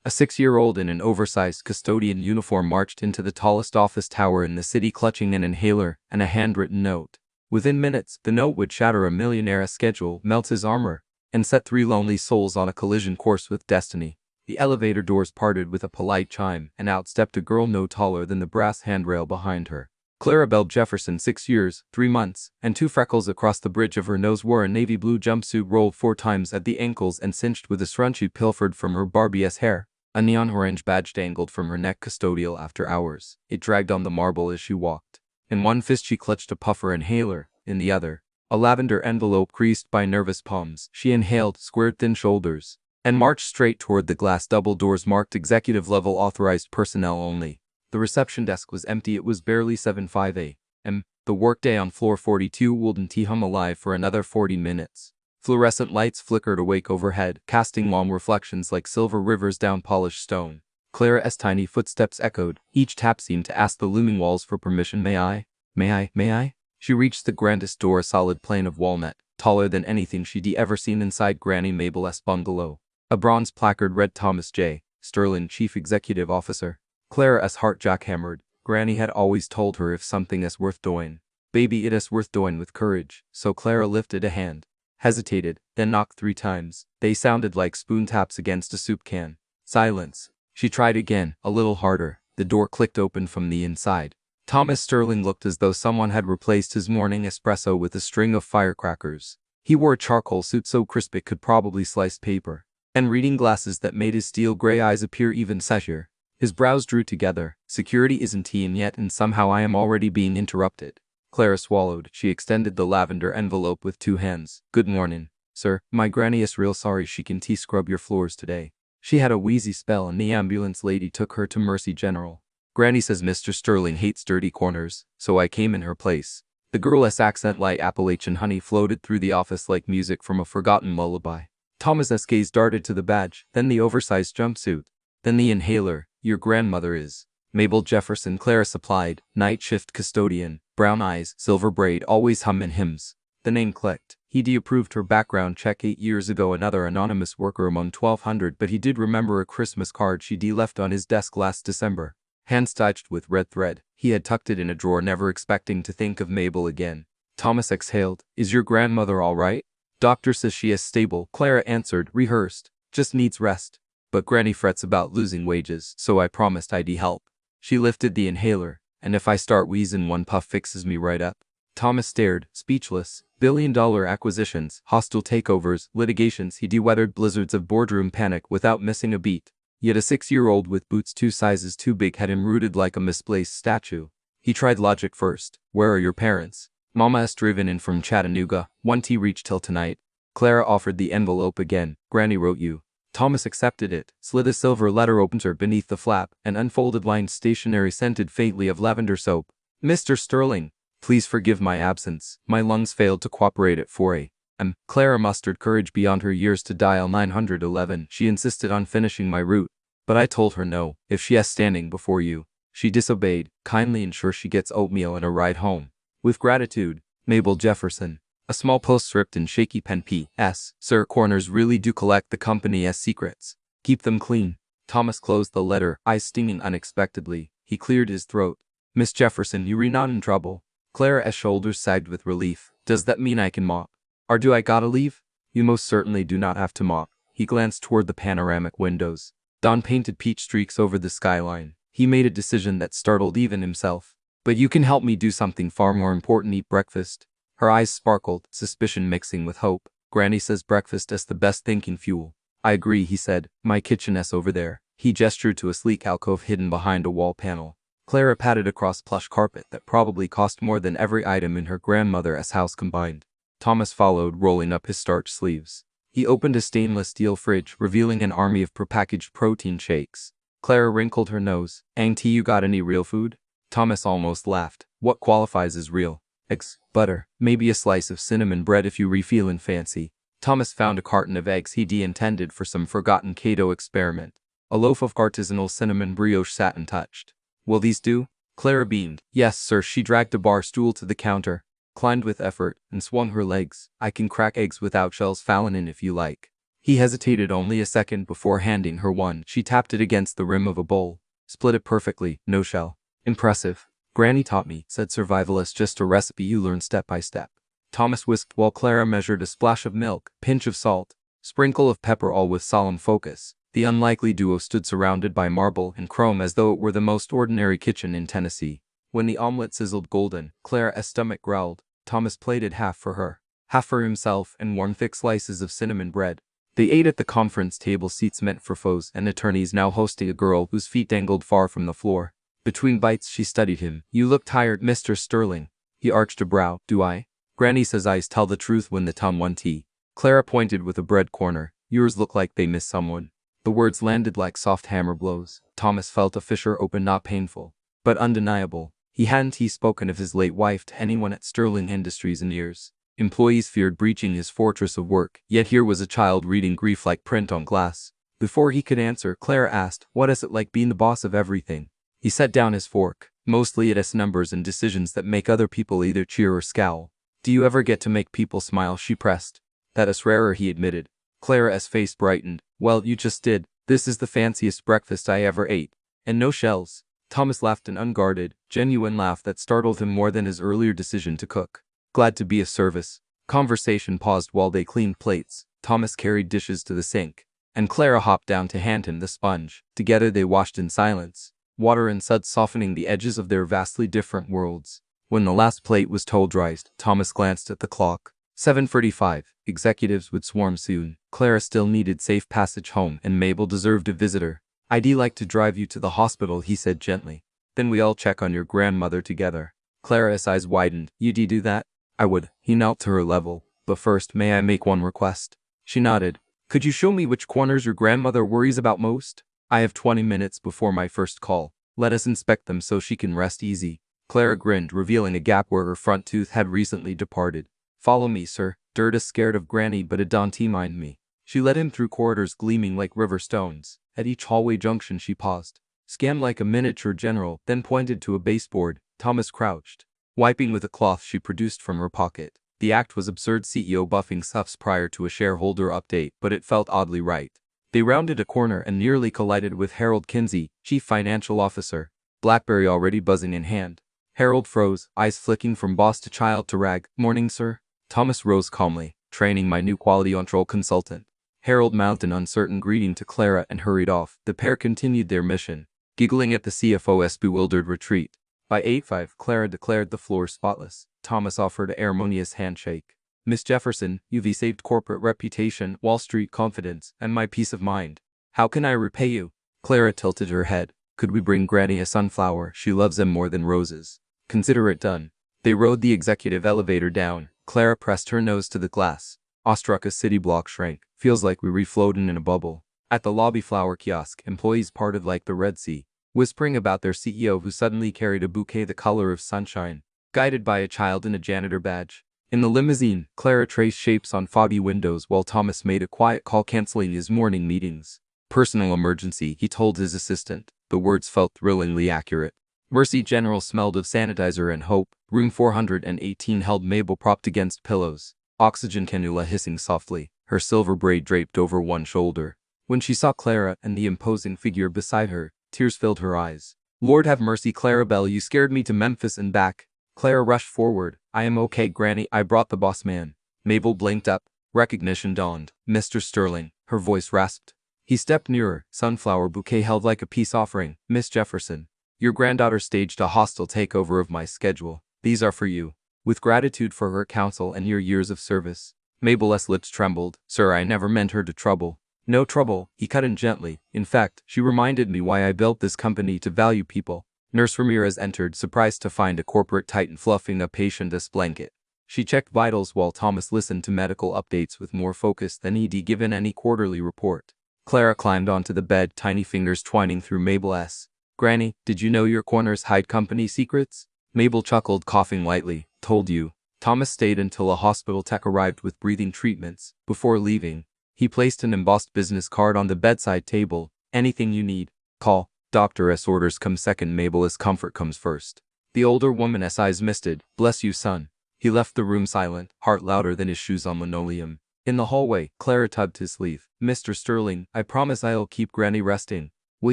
A 6-year-old in an oversized custodian uniform marched into the tallest office tower in the city clutching an inhaler and a handwritten note. Within minutes, the note would shatter a millionaire's schedule, melt his armor, and set 3 lonely souls on a collision course with destiny. The elevator doors parted with a polite chime, and out stepped a girl no taller than the brass handrail behind her. Clarabelle Jefferson, 6 years, 3 months, and 2 freckles across the bridge of her nose, wore a navy blue jumpsuit rolled 4 times at the ankles and cinched with a scrunchie pilfered from her Barbie-esque hair. A neon orange badge dangled from her neck, custodial after hours. It dragged on the marble as she walked. In one fist she clutched a puffer inhaler, in the other, a lavender envelope creased by nervous palms. She inhaled, squared thin shoulders, and marched straight toward the glass double doors marked executive level, authorized personnel only. The reception desk was empty. It was barely 7:05 a.m. The workday on floor 42 wouldn't hum alive for another 40 minutes. Fluorescent lights flickered awake overhead, casting long reflections like silver rivers down polished stone. Clara's tiny footsteps echoed. Each tap seemed to ask the looming walls for permission. May I? May I? May I? She reached the grandest door, a solid plane of walnut, taller than anything she'd ever seen inside Granny Mabel's bungalow. A bronze placard read Thomas J. Sterling, Chief Executive Officer. Clara's heart jackhammered. Granny had always told her if something is worth doing, baby, it is worth doing with courage. So Clara lifted a hand, hesitated, then knocked 3 times. They sounded like spoon taps against a soup can. Silence. She tried again, a little harder. The door clicked open from the inside. Thomas Sterling looked as though someone had replaced his morning espresso with a string of firecrackers. He wore a charcoal suit so crisp it could probably slice paper, and reading glasses that made his steel gray eyes appear even sedgier. His brows drew together. Security isn't in yet, and somehow I am already being interrupted. Clara swallowed. She extended the lavender envelope with 2 hands. Good morning, sir. My granny is real sorry she can't scrub your floors today. She had a wheezy spell and the ambulance lady took her to Mercy General. Granny says Mr. Sterling hates dirty corners, so I came in her place. The girl's accent, like Appalachian honey, floated through the office like music from a forgotten lullaby. Thomas's gaze darted to the badge, then the oversized jumpsuit, then the inhaler. Your grandmother is Mabel Jefferson, Clara supplied. Night shift custodian, brown eyes, silver braid, always humming hymns. The name clicked. He'd approved her background check 8 years ago, another anonymous worker among 1,200, but he did remember a Christmas card she'd left on his desk last December. Hand-stitched with red thread, he had tucked it in a drawer, never expecting to think of Mabel again. Thomas exhaled. Is your grandmother all right? Doctor says she is stable, Clara answered, rehearsed. Just needs rest. But Granny frets about losing wages, so I promised I'd help. She lifted the inhaler. And if I start wheezing, 1 puff fixes me right up. Thomas stared, speechless. Billion-dollar acquisitions, hostile takeovers, litigations. He'd weathered blizzards of boardroom panic without missing a beat. Yet a 6-year-old with boots 2 sizes too big had him rooted like a misplaced statue. He tried logic first. Where are your parents? Mama is driven in from Chattanooga. Won't he reach till tonight? Clara offered the envelope again. Granny wrote you. Thomas accepted it, slid a silver letter opener beneath the flap, and unfolded lines stationery scented faintly of lavender soap. Mr. Sterling, please forgive my absence. My lungs failed to cooperate at 4 a.m. Clara mustered courage beyond her years to dial 911. She insisted on finishing my route, but I told her no. If she is standing before you, she disobeyed. Kindly ensure she gets oatmeal and a ride home. With gratitude, Mabel Jefferson. A small postscript in shaky pen. P.S. Sir, corners really do collect the company's secrets. Keep them clean. Thomas closed the letter, eyes stinging unexpectedly. He cleared his throat. Miss Jefferson, you're not in trouble. Clara's shoulders sagged with relief. Does that mean I can mop? Or do I gotta leave? You most certainly do not have to mop. He glanced toward the panoramic windows. Dawn painted peach streaks over the skyline. He made a decision that startled even himself. But you can help me do something far more important. Eat breakfast. Her eyes sparkled, suspicion mixing with hope. Granny says breakfast is the best thinking fuel. I agree, he said. My kitchen is over there. He gestured to a sleek alcove hidden behind a wall panel. Clara patted across plush carpet that probably cost more than every item in her grandmother's house combined. Thomas followed, rolling up his starched sleeves. He opened a stainless steel fridge, revealing an army of prepackaged protein shakes. Clara wrinkled her nose. Auntie, you got any real food? Thomas almost laughed. What qualifies as real? Eggs, butter, maybe a slice of cinnamon bread if you feelin' fancy. Thomas found a carton of eggs he'd intended for some forgotten Cato experiment. A loaf of artisanal cinnamon brioche sat untouched. Will these do? Clara beamed. Yes, sir. She dragged a bar stool to the counter, climbed with effort, and swung her legs. I can crack eggs without shells falling in if you like. He hesitated only a second before handing her one. She tapped it against the rim of a bowl. Split it perfectly, no shell. Impressive. Granny taught me, said Survivalist, just a recipe you learn step by step. Thomas whisked while Clara measured a splash of milk, pinch of salt, sprinkle of pepper, all with solemn focus. The unlikely duo stood surrounded by marble and chrome as though it were the most ordinary kitchen in Tennessee. When the omelet sizzled golden, Clara's stomach growled. Thomas plated half for her, half for himself, and warm thick slices of cinnamon bread. They ate at the conference table, seats meant for foes and attorneys, now hosting a girl whose feet dangled far from the floor. Between bites she studied him. You look tired, Mr. Sterling. He arched a brow. Do I? Granny says eyes tell the truth when the tongue won tea. Clara pointed with a bread corner. Yours look like they miss someone. The words landed like soft hammer blows. Thomas felt a fissure open, not painful, but undeniable. He hadn't spoken of his late wife to anyone at Sterling Industries in years. Employees feared breaching his fortress of work, yet here was a child reading grief like print on glass. Before he could answer, Clara asked, what is it like being the boss of everything? He set down his fork. Mostly it is numbers and decisions that make other people either cheer or scowl. Do you ever get to make people smile? She pressed. That is rarer, he admitted. Clara's face brightened. Well, you just did. This is the fanciest breakfast I ever ate. And no shells. Thomas laughed, an unguarded, genuine laugh that startled him more than his earlier decision to cook. Glad to be of service. Conversation paused while they cleaned plates. Thomas carried dishes to the sink, and Clara hopped down to hand him the sponge. Together they washed in silence, water and suds softening the edges of their vastly different worlds. When the last plate was towel-dried, Thomas glanced at the clock. 7:45. Executives would swarm soon. Clara still needed safe passage home, and Mabel deserved a visitor. I'd like to drive you to the hospital, he said gently. Then we all check on your grandmother together. Clara's eyes widened. You'd do that? I would. He knelt to her level. But first, may I make one request? She nodded. Could you show me which corners your grandmother worries about most? I have 20 minutes before my first call. Let us inspect them so she can rest easy. Clara grinned, revealing a gap where her front tooth had recently departed. Follow me, sir. Dirt is scared of Granny, but it don't mind me. She led him through corridors gleaming like river stones. At each hallway junction she paused, scanned like a miniature general, then pointed to a baseboard. Thomas crouched, wiping with a cloth she produced from her pocket. The act was absurd, CEO buffing Suffs prior to a shareholder update, but it felt oddly right. They rounded a corner and nearly collided with Harold Kinsey, chief financial officer, BlackBerry already buzzing in hand. Harold froze, eyes flicking from boss to child to rag. Morning, sir. Thomas rose calmly. Training my new quality control consultant. Harold mouthed an uncertain greeting to Clara and hurried off. The pair continued their mission, giggling at the CFO's bewildered retreat. By 8:05, Clara declared the floor spotless. Thomas offered a harmonious handshake. Miss Jefferson, you've saved corporate reputation, Wall Street confidence, and my peace of mind. How can I repay you? Clara tilted her head. Could we bring Granny a sunflower? She loves them more than roses. Consider it done. They rode the executive elevator down. Clara pressed her nose to the glass. Awestruck, a city block shrank. Feels like we refloated in a bubble. At the lobby flower kiosk, employees parted like the Red Sea, whispering about their CEO who suddenly carried a bouquet the color of sunshine, guided by a child in a janitor badge. In the limousine, Clara traced shapes on foggy windows while Thomas made a quiet call canceling his morning meetings. Personal emergency, he told his assistant. The words felt thrillingly accurate. Mercy General smelled of sanitizer and hope. Room 418 held Mabel propped against pillows, oxygen cannula hissing softly, her silver braid draped over one shoulder. When she saw Clara and the imposing figure beside her, tears filled her eyes. Lord have mercy, Clarabelle, you scared me to Memphis and back. Clara rushed forward. I am okay, Granny, I brought the boss man. Mabel blinked up. Recognition dawned. Mr. Sterling, her voice rasped. He stepped nearer, sunflower bouquet held like a peace offering. Miss Jefferson, your granddaughter staged a hostile takeover of my schedule. These are for you. With gratitude for her counsel and your years of service. Mabel's lips trembled. Sir, I never meant her to trouble. No trouble, he cut in gently. In fact, she reminded me why I built this company, to value people. Nurse Ramirez entered, surprised to find a corporate titan fluffing a patient's blanket. She checked vitals while Thomas listened to medical updates with more focus than he'd given any quarterly report. Clara climbed onto the bed, tiny fingers twining through Mabel's. Granny, did you know your corners hide company secrets? Mabel chuckled, coughing lightly. Told you. Thomas stayed until a hospital tech arrived with breathing treatments. Before leaving, he placed an embossed business card on the bedside table. Anything you need, call. Doctor's orders come second, Mabel's comfort comes first. The older woman's eyes misted. Bless you, son. He left the room silent, heart louder than his shoes on linoleum. In the hallway, Clara tugged his sleeve. "Mr. Sterling, I promise I'll keep Granny resting. Will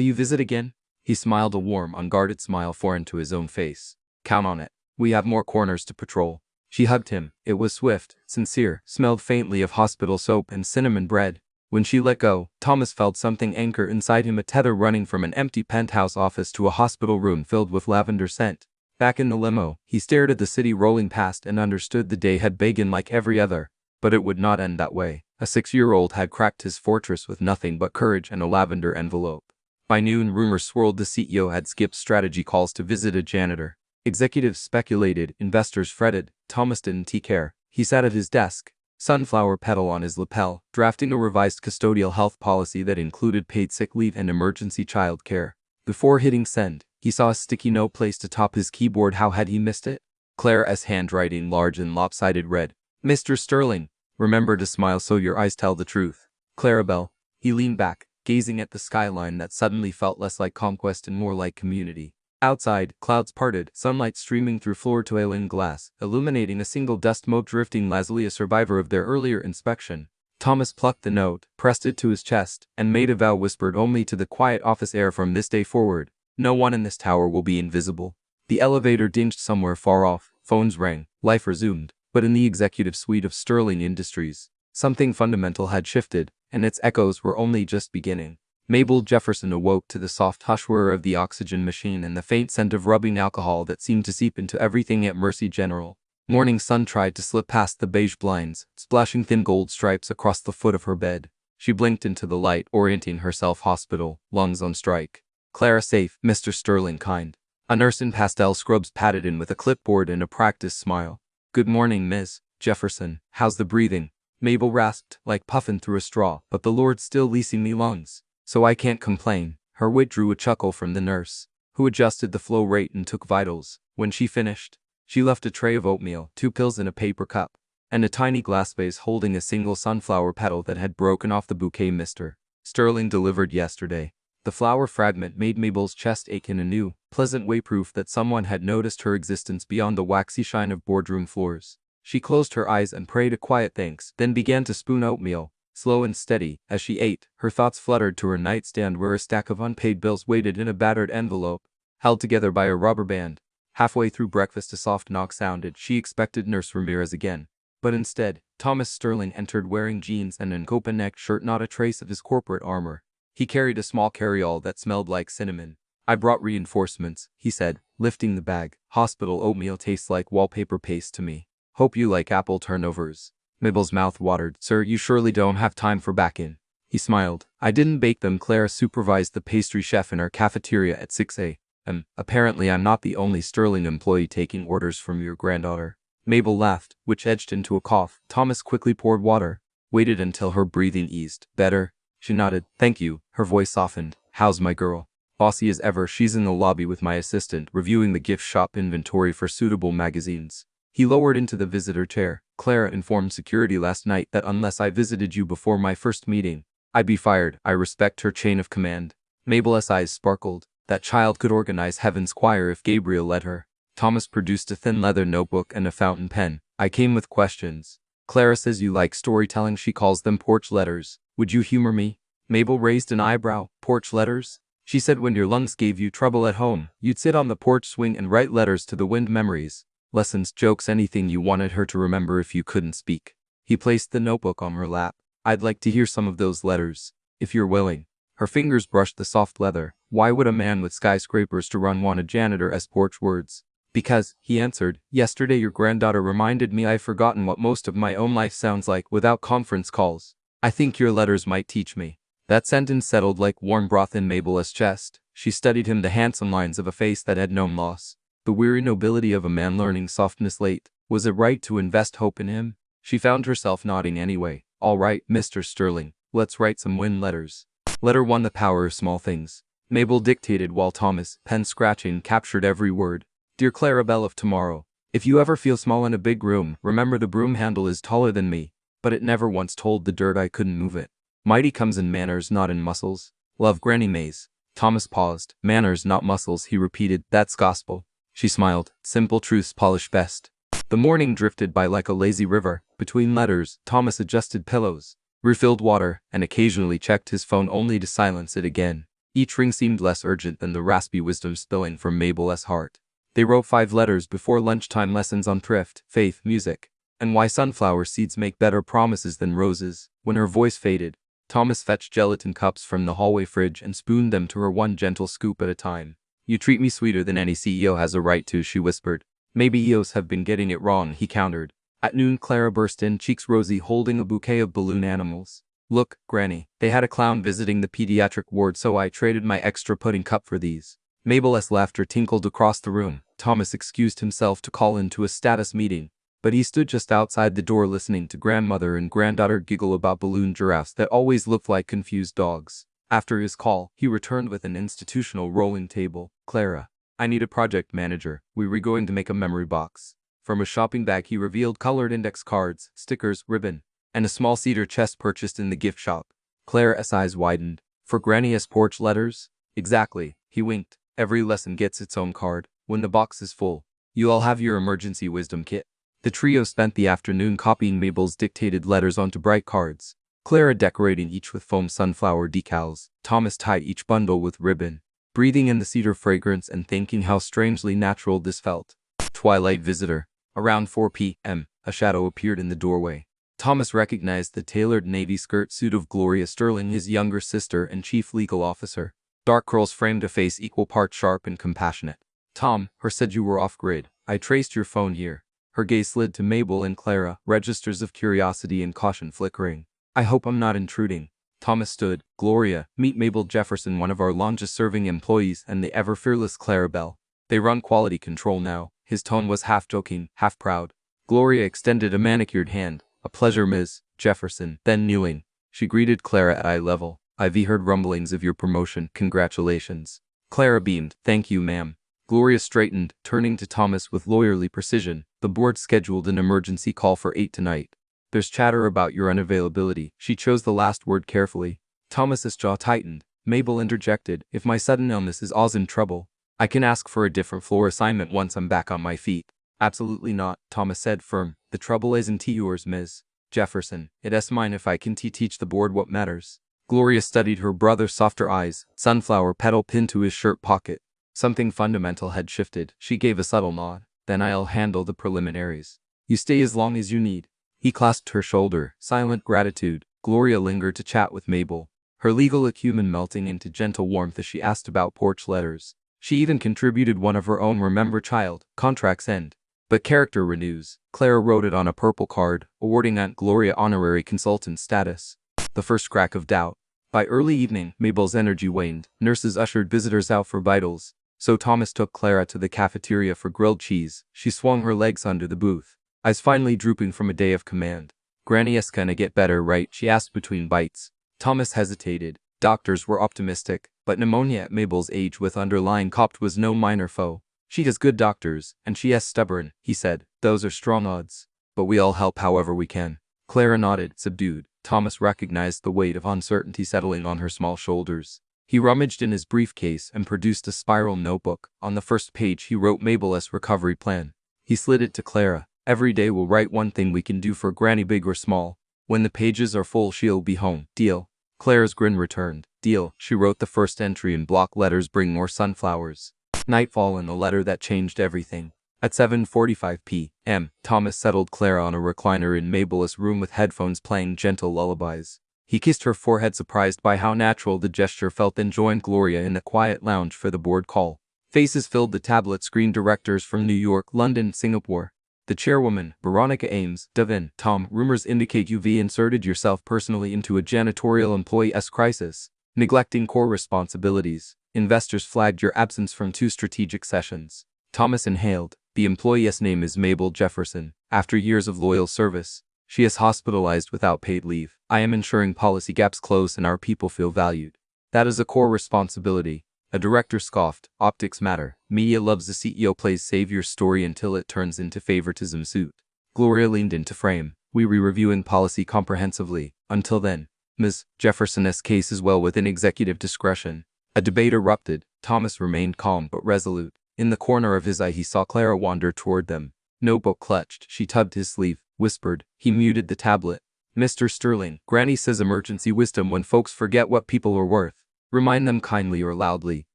you visit again?" He smiled, a warm, unguarded smile foreign to his own face. "Count on it. We have more corners to patrol." She hugged him. It was swift, sincere, smelled faintly of hospital soap and cinnamon bread. When she let go, Thomas felt something anchor inside him, a tether running from an empty penthouse office to a hospital room filled with lavender scent. Back in the limo, he stared at the city rolling past and understood the day had begun like every other. But it would not end that way. A 6-year-old had cracked his fortress with nothing but courage and a lavender envelope. By noon, rumors swirled the CEO had skipped strategy calls to visit a janitor. Executives speculated, investors fretted. Thomas didn't care. He sat at his desk, sunflower petal on his lapel, drafting a revised custodial health policy that included paid sick leave and emergency child care. Before hitting send, he saw a sticky note placed atop his keyboard. How had he missed it? Clara's handwriting, large and lopsided, read, "Mr. Sterling, remember to smile so your eyes tell the truth. Clarabelle." He leaned back, gazing at the skyline that suddenly felt less like conquest and more like community. Outside, clouds parted, sunlight streaming through floor-to-ceiling glass, illuminating a single dust-mote drifting lazily, a survivor of their earlier inspection. Thomas plucked the note, pressed it to his chest, and made a vow whispered only to the quiet office air. "From this day forward, no one in this tower will be invisible." The elevator dinged somewhere far off, phones rang, life resumed. But in the executive suite of Sterling Industries, something fundamental had shifted, and its echoes were only just beginning. Mabel Jefferson awoke to the soft hush whir of the oxygen machine and the faint scent of rubbing alcohol that seemed to seep into everything at Mercy General. Morning sun tried to slip past the beige blinds, splashing thin gold stripes across the foot of her bed. She blinked into the light, orienting herself. Hospital, lungs on strike. Clara safe, Mr. Sterling kind. A nurse in pastel scrubs patted in with a clipboard and a practiced smile. "Good morning, Ms. Jefferson. How's the breathing?" Mabel rasped, like puffing through a straw. "But the Lord's still leasing me lungs, so I can't complain." Her wit drew a chuckle from the nurse, who adjusted the flow rate and took vitals. When she finished, she left a tray of oatmeal, 2 pills in a paper cup, and a tiny glass vase holding a single sunflower petal that had broken off the bouquet Mr. Sterling delivered yesterday. The flower fragment made Mabel's chest ache in a new, pleasant way, proof that someone had noticed her existence beyond the waxy shine of boardroom floors. She closed her eyes and prayed a quiet thanks, then began to spoon oatmeal, slow and steady. As she ate, her thoughts fluttered to her nightstand where a stack of unpaid bills waited in a battered envelope, held together by a rubber band. Halfway through breakfast, a soft knock sounded. She expected Nurse Ramirez again. But instead, Thomas Sterling entered wearing jeans and an open-necked shirt, not a trace of his corporate armor. He carried a small carryall that smelled like cinnamon. "I brought reinforcements," he said, lifting the bag. "Hospital oatmeal tastes like wallpaper paste to me. Hope you like apple turnovers." Mabel's mouth watered. "Sir, you surely don't have time for back-in." He smiled. "I didn't bake them." Clara supervised the pastry chef in our cafeteria at 6 a.m. "Apparently I'm not the only Sterling employee taking orders from your granddaughter." Mabel laughed, which edged into a cough. Thomas quickly poured water, waited until her breathing eased. "Better?" She nodded. "Thank you." Her voice softened. "How's my girl?" "Bossy as ever. She's in the lobby with my assistant, reviewing the gift shop inventory for suitable magazines." He lowered into the visitor chair. "Clara informed security last night that unless I visited you before my first meeting, I'd be fired. I respect her chain of command." Mabel's eyes sparkled. That child could organize heaven's choir if Gabriel let her. Thomas produced a thin leather notebook and a fountain pen. "I came with questions. Clara says you like storytelling. She calls them porch letters. Would you humor me?" Mabel raised an eyebrow. "Porch letters?" She said when your lungs gave you trouble at home, you'd sit on the porch swing and write letters to the wind, memories, lessons, jokes, anything you wanted her to remember if you couldn't speak. He placed the notebook on her lap. "I'd like to hear some of those letters, if you're willing." Her fingers brushed the soft leather. Why would a man with skyscrapers to run want a janitor as porch words? "Because," he answered, "yesterday your granddaughter reminded me I've forgotten what most of my own life sounds like without conference calls. I think your letters might teach me." That sentence settled like warm broth in Mabel's chest. She studied him, the handsome lines of a face that had known loss, the weary nobility of a man learning softness late. Was it right to invest hope in him? She found herself nodding anyway. "All right, Mr. Sterling, let's write some win letters." Letter 1: The Power of Small Things. Mabel dictated while Thomas, pen scratching, captured every word. "Dear Clarabelle of tomorrow, if you ever feel small in a big room, remember the broom handle is taller than me, but it never once told the dirt I couldn't move it. Mighty comes in manners, not in muscles. Love, Granny Mays." Thomas paused. "Manners, not muscles," he repeated. "That's gospel." She smiled. "Simple truths polish best." The morning drifted by like a lazy river. Between letters, Thomas adjusted pillows, refilled water, and occasionally checked his phone only to silence it again. Each ring seemed less urgent than the raspy wisdom spilling from Mabel's heart. They wrote 5 letters before lunchtime, lessons on thrift, faith, music, and why sunflower seeds make better promises than roses. When her voice faded, Thomas fetched gelatin cups from the hallway fridge and spooned them to her, one gentle scoop at a time. "You treat me sweeter than any CEO has a right to," she whispered. "Maybe EOs have been getting it wrong," he countered. At noon, Clara burst in, cheeks rosy, holding a bouquet of balloon animals. "Look, Granny, they had a clown visiting the pediatric ward, so I traded my extra pudding cup for these." Mabel's laughter tinkled across the room. Thomas excused himself to call into a status meeting, but he stood just outside the door listening to grandmother and granddaughter giggle about balloon giraffes that always looked like confused dogs. After his call, he returned with an institutional rolling table. "Clara, I need a project manager. We were going to make a memory box." From a shopping bag he revealed colored index cards, stickers, ribbon, and a small cedar chest purchased in the gift shop. Clara's eyes widened. "For Granny's porch letters?" "Exactly," he winked. "Every lesson gets its own card. When the box is full, you all have your emergency wisdom kit." The trio spent the afternoon copying Mabel's dictated letters onto bright cards, Clara decorating each with foam sunflower decals. Thomas tied each bundle with ribbon, breathing in the cedar fragrance and thinking how strangely natural this felt. Twilight visitor. Around 4 p.m., a shadow appeared in the doorway. Thomas recognized the tailored navy skirt suit of Gloria Sterling, his younger sister and chief legal officer. Dark curls framed a face equal parts sharp and compassionate. "Tom, her said you were off-grid. I traced your phone here." Her gaze slid to Mabel and Clara, registers of curiosity and caution flickering. "I hope I'm not intruding." Thomas stood. "Gloria, meet Mabel Jefferson, one of our longest-serving employees, and the ever-fearless Clara Bell. They run quality control now." His tone was half joking, half proud. Gloria extended a manicured hand. "A pleasure, Ms. Jefferson." Then kneeling, she greeted Clara at eye level. "I've heard rumblings of your promotion. Congratulations." Clara beamed. "Thank you, ma'am." Gloria straightened, turning to Thomas with lawyerly precision. "The board scheduled an emergency call for 8 tonight. There's chatter about your unavailability." She chose the last word carefully. Thomas's jaw tightened. Mabel interjected, "If my sudden illness is in trouble, I can ask for a different floor assignment once I'm back on my feet." "Absolutely not," Thomas said firm. "The trouble isn't yours, Ms. Jefferson. It's mine if I can teach the board what matters." Gloria studied her brother's softer eyes, sunflower petal pinned to his shirt pocket. Something fundamental had shifted. She gave a subtle nod. "Then I'll handle the preliminaries. You stay as long as you need." He clasped her shoulder. Silent gratitude. Gloria lingered to chat with Mabel, her legal acumen melting into gentle warmth as she asked about porch letters. She even contributed one of her own. "Remember, child, contracts end, but character renews." Clara wrote it on a purple card, awarding Aunt Gloria honorary consultant status. The first crack of doubt. By early evening, Mabel's energy waned. Nurses ushered visitors out for vitals, so Thomas took Clara to the cafeteria for grilled cheese. She swung her legs under the booth, eyes finally drooping from a day of command. "Granny's gonna get better, right?" she asked between bites. Thomas hesitated. Doctors were optimistic, but pneumonia at Mabel's age with underlying COPD was no minor foe. "She has good doctors, and she is stubborn," he said. "Those are strong odds. But we all help however we can." Clara nodded, subdued. Thomas recognized the weight of uncertainty settling on her small shoulders. He rummaged in his briefcase and produced a spiral notebook. On the first page he wrote Mabel's recovery plan. He slid it to Clara. "Every day we'll write one thing we can do for Granny, big or small. When the pages are full she'll be home. Deal?" Clara's grin returned. "Deal." She wrote the first entry in block letters, "Bring more sunflowers." Nightfall and the letter that changed everything. At 7:45 p.m., Thomas settled Clara on a recliner in Mabel's room with headphones playing gentle lullabies. He kissed her forehead, surprised by how natural the gesture felt, then joined Gloria in the quiet lounge for the board call. Faces filled the tablet screen. Directors from New York, London, Singapore. The chairwoman, Veronica Ames. "Devin, Tom, rumors indicate you've inserted yourself personally into a janitorial employee's crisis, neglecting core responsibilities. Investors flagged your absence from 2 strategic sessions." Thomas inhaled. "The employee's name is Mabel Jefferson. After years of loyal service, she is hospitalized without paid leave. I am ensuring policy gaps close and our people feel valued. That is a core responsibility." A director scoffed. "Optics matter. Media loves the CEO plays savior story until it turns into favoritism suit." Gloria leaned into frame. "We re-reviewing policy comprehensively. Until then, Ms. Jefferson's case is well within executive discretion." A debate erupted. Thomas remained calm but resolute. In the corner of his eye he saw Clara wander toward them. Notebook clutched, she tugged his sleeve, whispered. He muted the tablet. Mr. Sterling, Granny says emergency wisdom when folks forget what people are worth. Remind them kindly or loudly.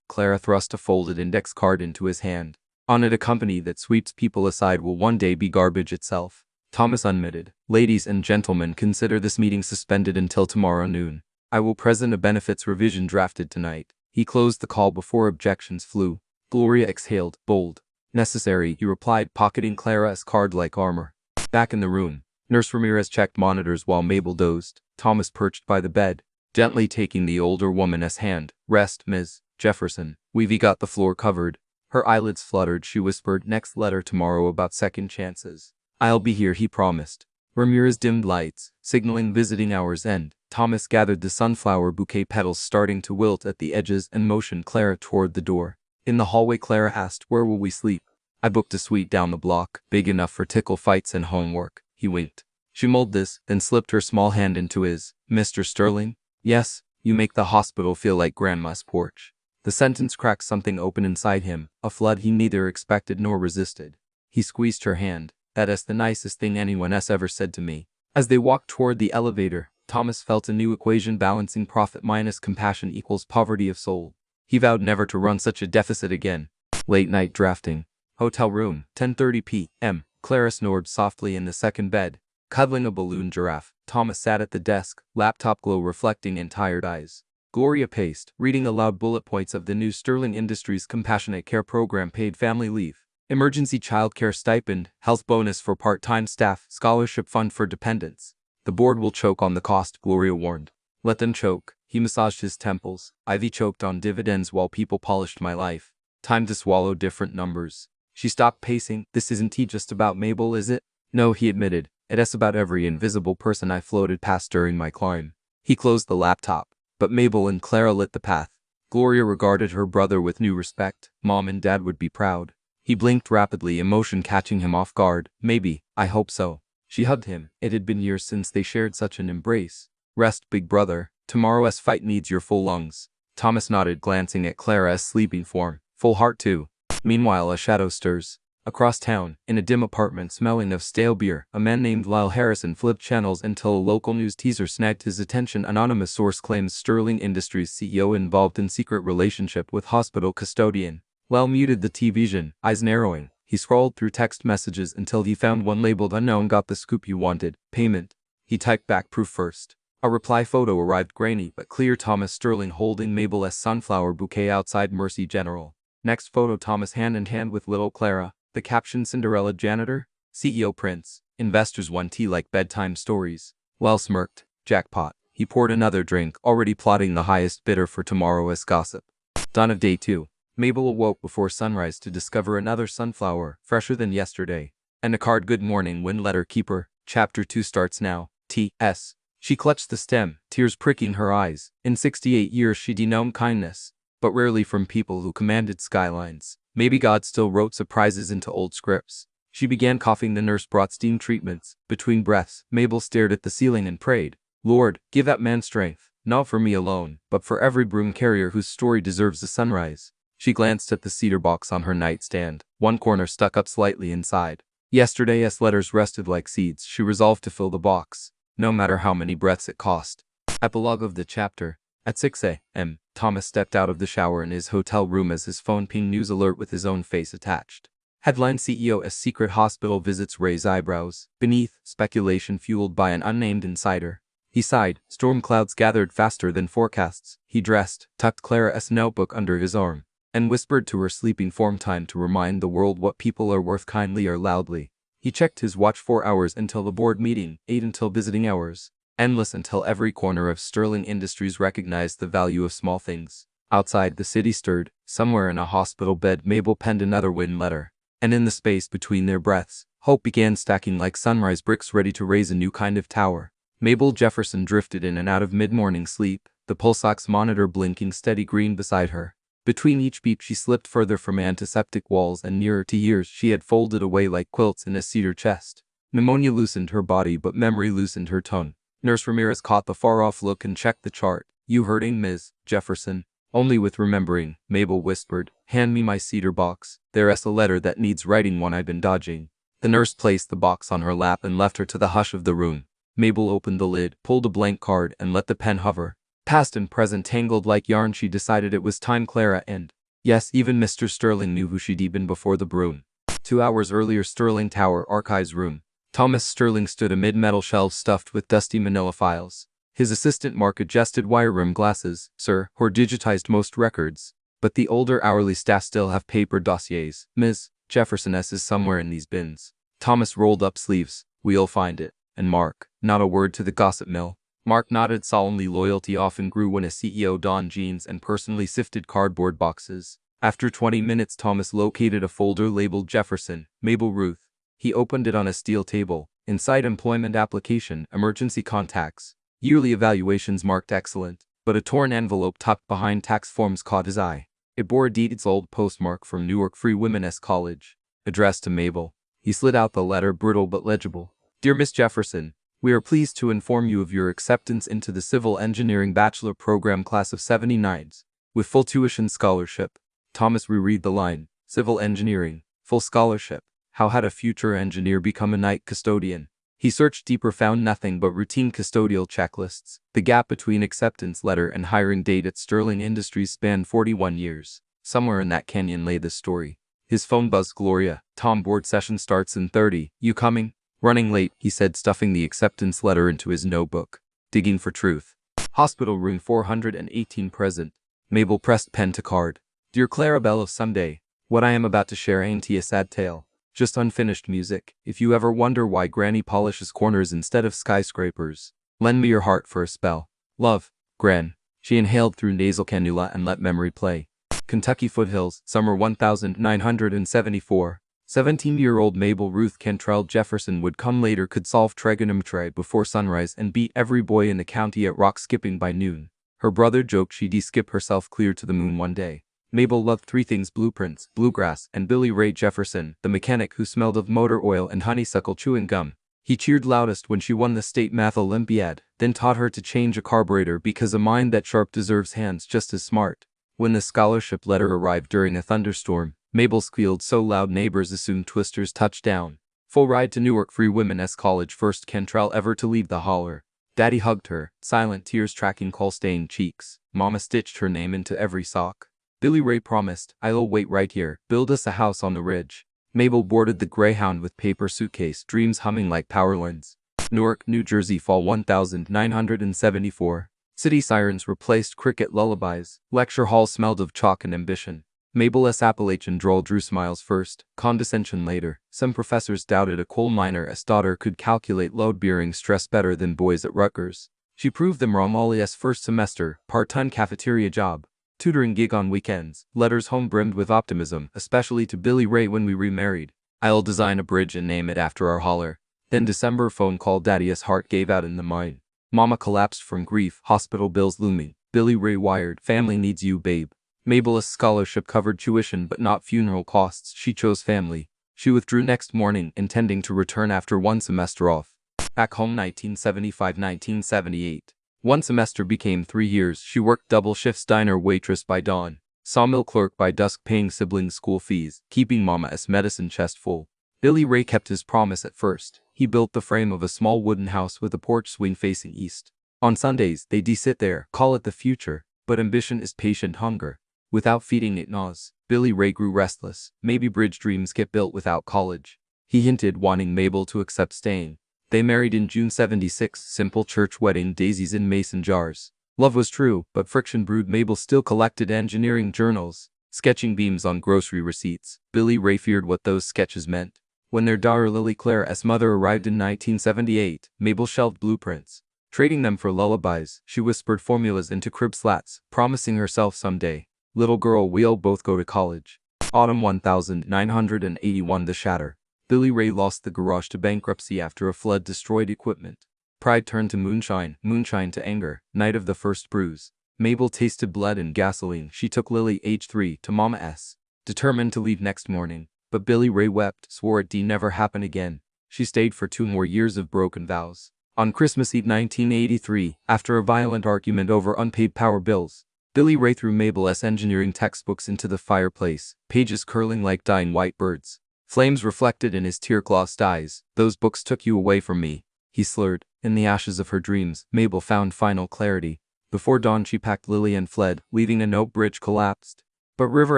Clara thrust a folded index card into his hand. On it, a company that sweeps people aside will one day be garbage itself. Thomas unmitted. Ladies and gentlemen, consider this meeting suspended until tomorrow noon. I will present a benefits revision drafted tonight. He closed the call before objections flew. Gloria exhaled, bold. Necessary, he replied, pocketing Clara's card like armor. Back in the room, Nurse Ramirez checked monitors while Mabel dozed. Thomas perched by the bed, gently taking the older woman's hand. Rest, Ms. Jefferson. We've got the floor covered. Her eyelids fluttered. She whispered, next letter tomorrow about second chances. I'll be here, he promised. Ramirez dimmed lights, signaling visiting hours end. Thomas gathered the sunflower bouquet petals starting to wilt at the edges and motioned Clara toward the door. In the hallway, Clara asked, where will we sleep? I booked a suite down the block, big enough for tickle fights and homework. He winked. She mulled this, then slipped her small hand into his. Mr. Sterling? Yes, you make the hospital feel like Grandma's porch. The sentence cracked something open inside him, a flood he neither expected nor resisted. He squeezed her hand. That's the nicest thing anyone has ever said to me. As they walked toward the elevator, Thomas felt a new equation balancing profit minus compassion equals poverty of soul. He vowed never to run such a deficit again. Late night drafting. Hotel room, 10:30 p.m. Clara snored softly in the second bed, cuddling a balloon giraffe. Thomas sat at the desk, laptop glow reflecting in tired eyes. Gloria paced, reading aloud bullet points of the new Sterling Industries Compassionate Care Program: paid family leave, emergency childcare stipend, health bonus for part-time staff, scholarship fund for dependents. The board will choke on the cost, Gloria warned. Let them choke. He massaged his temples. Ivy choked on dividends while people polished my life. Time to swallow different numbers. She stopped pacing. This isn't just about Mabel, is it? No, he admitted. It's about every invisible person I floated past during my climb. He closed the laptop. But Mabel and Clara lit the path. Gloria regarded her brother with new respect. Mom and Dad would be proud. He blinked rapidly, emotion catching him off guard. Maybe, I hope so. She hugged him. It had been years since they shared such an embrace. Rest, big brother. Tomorrow's fight needs your full lungs. Thomas nodded, glancing at Clara's sleeping form. Full heart too. Meanwhile, a shadow stirs. Across town, in a dim apartment smelling of stale beer, a man named Lyle Harrison flipped channels until a local news teaser snagged his attention. Anonymous source claims Sterling Industries CEO involved in secret relationship with hospital custodian. Lyle muted the television, eyes narrowing. He scrolled through text messages until he found one labeled unknown. Got the scoop you wanted. Payment. He typed back proof first. A reply photo arrived, grainy but clear. Thomas Sterling holding Mabel's sunflower bouquet outside Mercy General. Next photo, Thomas hand in hand with little Clara. The caption, Cinderella janitor, CEO Prince, investors want tea like bedtime stories. Well smirked. Jackpot. He poured another drink, already plotting the highest bidder for tomorrow's gossip. Dawn of day 2. Mabel awoke before sunrise to discover another sunflower, fresher than yesterday. And a card. Good morning, Wind Letter Keeper. Chapter 2 starts now. T.S. She clutched the stem, tears pricking her eyes. In 68 years she'd known kindness, but rarely from people who commanded skylines. Maybe God still wrote surprises into old scripts. She began coughing. The nurse brought steam treatments. Between breaths, Mabel stared at the ceiling and prayed, Lord, give that man strength, not for me alone, but for every broom carrier whose story deserves a sunrise. She glanced at the cedar box on her nightstand, one corner stuck up slightly inside. Yesterday's letters rested like seeds. She resolved to fill the box, no matter how many breaths it cost. Epilogue of the chapter. At 6 a.m., Thomas stepped out of the shower in his hotel room as his phone pinged. News alert with his own face attached. Headline: CEO's secret hospital visits raise eyebrows. Beneath, speculation fueled by an unnamed insider. He sighed. Storm clouds gathered faster than forecasts. He dressed, tucked Clara's notebook under his arm, and whispered to her sleeping form, time to remind the world what people are worth, kindly or loudly. He checked his watch. 4 hours until the board meeting, 8 until visiting hours. Endless until every corner of Sterling Industries recognized the value of small things. Outside, the city stirred. Somewhere in a hospital bed, Mabel penned another Wind letter. And in the space between their breaths, hope began stacking like sunrise bricks ready to raise a new kind of tower. Mabel Jefferson drifted in and out of mid-morning sleep, the pulse ox monitor blinking steady green beside her. Between each beep she slipped further from antiseptic walls and nearer to years she had folded away like quilts in a cedar chest. Pneumonia loosened her body, but memory loosened her tongue. Nurse Ramirez caught the far-off look and checked the chart. You hurting, Ms. Jefferson? Only with remembering, Mabel whispered. Hand me my cedar box. There's a letter that needs writing, one I've been dodging. The nurse placed the box on her lap and left her to the hush of the room. Mabel opened the lid, pulled a blank card, and let the pen hover. Past and present tangled like yarn. She decided it was time. Clara and, yes, even Mr. Sterling knew who she'd been before the broom. 2 hours earlier, Sterling Tower Archives room. Thomas Sterling stood amid metal shelves stuffed with dusty manila files. His assistant Mark adjusted wire-rimmed glasses. Sir, or digitized most records. But the older hourly staff still have paper dossiers. Ms. Jefferson S. is somewhere in these bins. Thomas rolled up sleeves. We'll find it. And Mark, not a word to the gossip mill. Mark nodded solemnly. Loyalty often grew when a CEO donned jeans and personally sifted cardboard boxes. After 20 minutes, Thomas located a folder labeled Jefferson, Mabel Ruth. He opened it on a steel table. Inside, employment application, emergency contacts, yearly evaluations marked excellent, but a torn envelope tucked behind tax forms caught his eye. It bore a deed's old postmark from Newark Free Women's College, addressed to Mabel. He slid out the letter, brittle but legible. Dear Miss Jefferson, we are pleased to inform you of your acceptance into the Civil Engineering Bachelor Program class of 79s, with full tuition scholarship. Thomas reread the line. Civil engineering, full scholarship. How had a future engineer become a night custodian? He searched deeper, found nothing but routine custodial checklists. The gap between acceptance letter and hiring date at Sterling Industries spanned 41 years. Somewhere in that canyon lay the story. His phone buzzed. Gloria, Tom, board session starts in 30. You coming? Running late, he said, stuffing the acceptance letter into his notebook. Digging for truth. Hospital room 418 present. Mabel pressed pen to card. Dear Clarabelle of Someday, what I am about to share ain't a sad tale. Just unfinished music. If you ever wonder why Granny polishes corners instead of skyscrapers, lend me your heart for a spell. Love, Gran. She inhaled through nasal cannula and let memory play. Kentucky foothills, summer 1974. 17-year-old Mabel Ruth Cantrell Jefferson would come later, could solve trigonometry before sunrise and beat every boy in the county at rock skipping by noon. Her brother joked she'd skip herself clear to the moon one day. Mabel loved three things: blueprints, bluegrass, and Billy Ray Jefferson, the mechanic who smelled of motor oil and honeysuckle chewing gum. He cheered loudest when she won the state math Olympiad, then taught her to change a carburetor because a mind that sharp deserves hands just as smart. When the scholarship letter arrived during a thunderstorm, Mabel squealed so loud neighbors assumed Twisters touched down. Full ride to Newark Free Women's College, first Cantrell ever to leave the holler. Daddy hugged her, silent tears tracking coal-stained cheeks. Mama stitched her name into every sock. Billy Ray promised, I'll wait right here, build us a house on the ridge. Mabel boarded the Greyhound with paper suitcase, dreams humming like power lines. Newark, New Jersey, fall 1974. City sirens replaced cricket lullabies. Lecture hall smelled of chalk and ambition. Mabel's Appalachian drawl drew smiles first, condescension later. Some professors doubted a coal miner's daughter could calculate load-bearing stress better than boys at Rutgers. She proved them wrong. Molly's first semester, part-time cafeteria job. Tutoring gig on weekends, letters home brimmed with optimism, especially to Billy Ray when we remarried. I'll design a bridge and name it after our holler. Then December phone call, Daddy's heart gave out in the mine. Mama collapsed from grief, hospital bills looming. Billy Ray wired, family needs you, babe. Mabel's scholarship covered tuition but not funeral costs. She chose family. She withdrew next morning, intending to return after one semester off. Back home 1975-1978. One semester became 3 years. She worked double shifts, diner waitress by dawn, sawmill clerk by dusk, paying siblings' school fees, keeping Mama's medicine chest full. Billy Ray kept his promise at first. He built the frame of a small wooden house with a porch swing facing east. On Sundays, they'd sit there, call it the future, but ambition is patient hunger. Without feeding it gnaws. Billy Ray grew restless. Maybe bridge dreams get built without college. He hinted, wanting Mabel to accept staying. They married in June 76, simple church wedding, daisies in mason jars. Love was true, but friction brewed. Mabel still collected engineering journals, sketching beams on grocery receipts. Billy Ray feared what those sketches meant. When their daughter Lily Claire's mother arrived in 1978, Mabel shelved blueprints. Trading them for lullabies, she whispered formulas into crib slats, promising herself someday, little girl, we'll both go to college. Autumn 1981. The shatter. Billy Ray lost the garage to bankruptcy after a flood destroyed equipment. Pride turned to moonshine, moonshine to anger, night of the first bruise. Mabel tasted blood and gasoline. She took Lily, age 3, to Mama's, determined to leave next morning. But Billy Ray wept, swore it'd never happen again. She stayed for 2 more years of broken vows. On Christmas Eve 1983, after a violent argument over unpaid power bills, Billy Ray threw Mabel's engineering textbooks into the fireplace, pages curling like dying white birds. Flames reflected in his tear-glossed eyes. Those books took you away from me, he slurred. In the ashes of her dreams, Mabel found final clarity. Before dawn she packed Lily and fled, leaving a note. Bridge collapsed. But River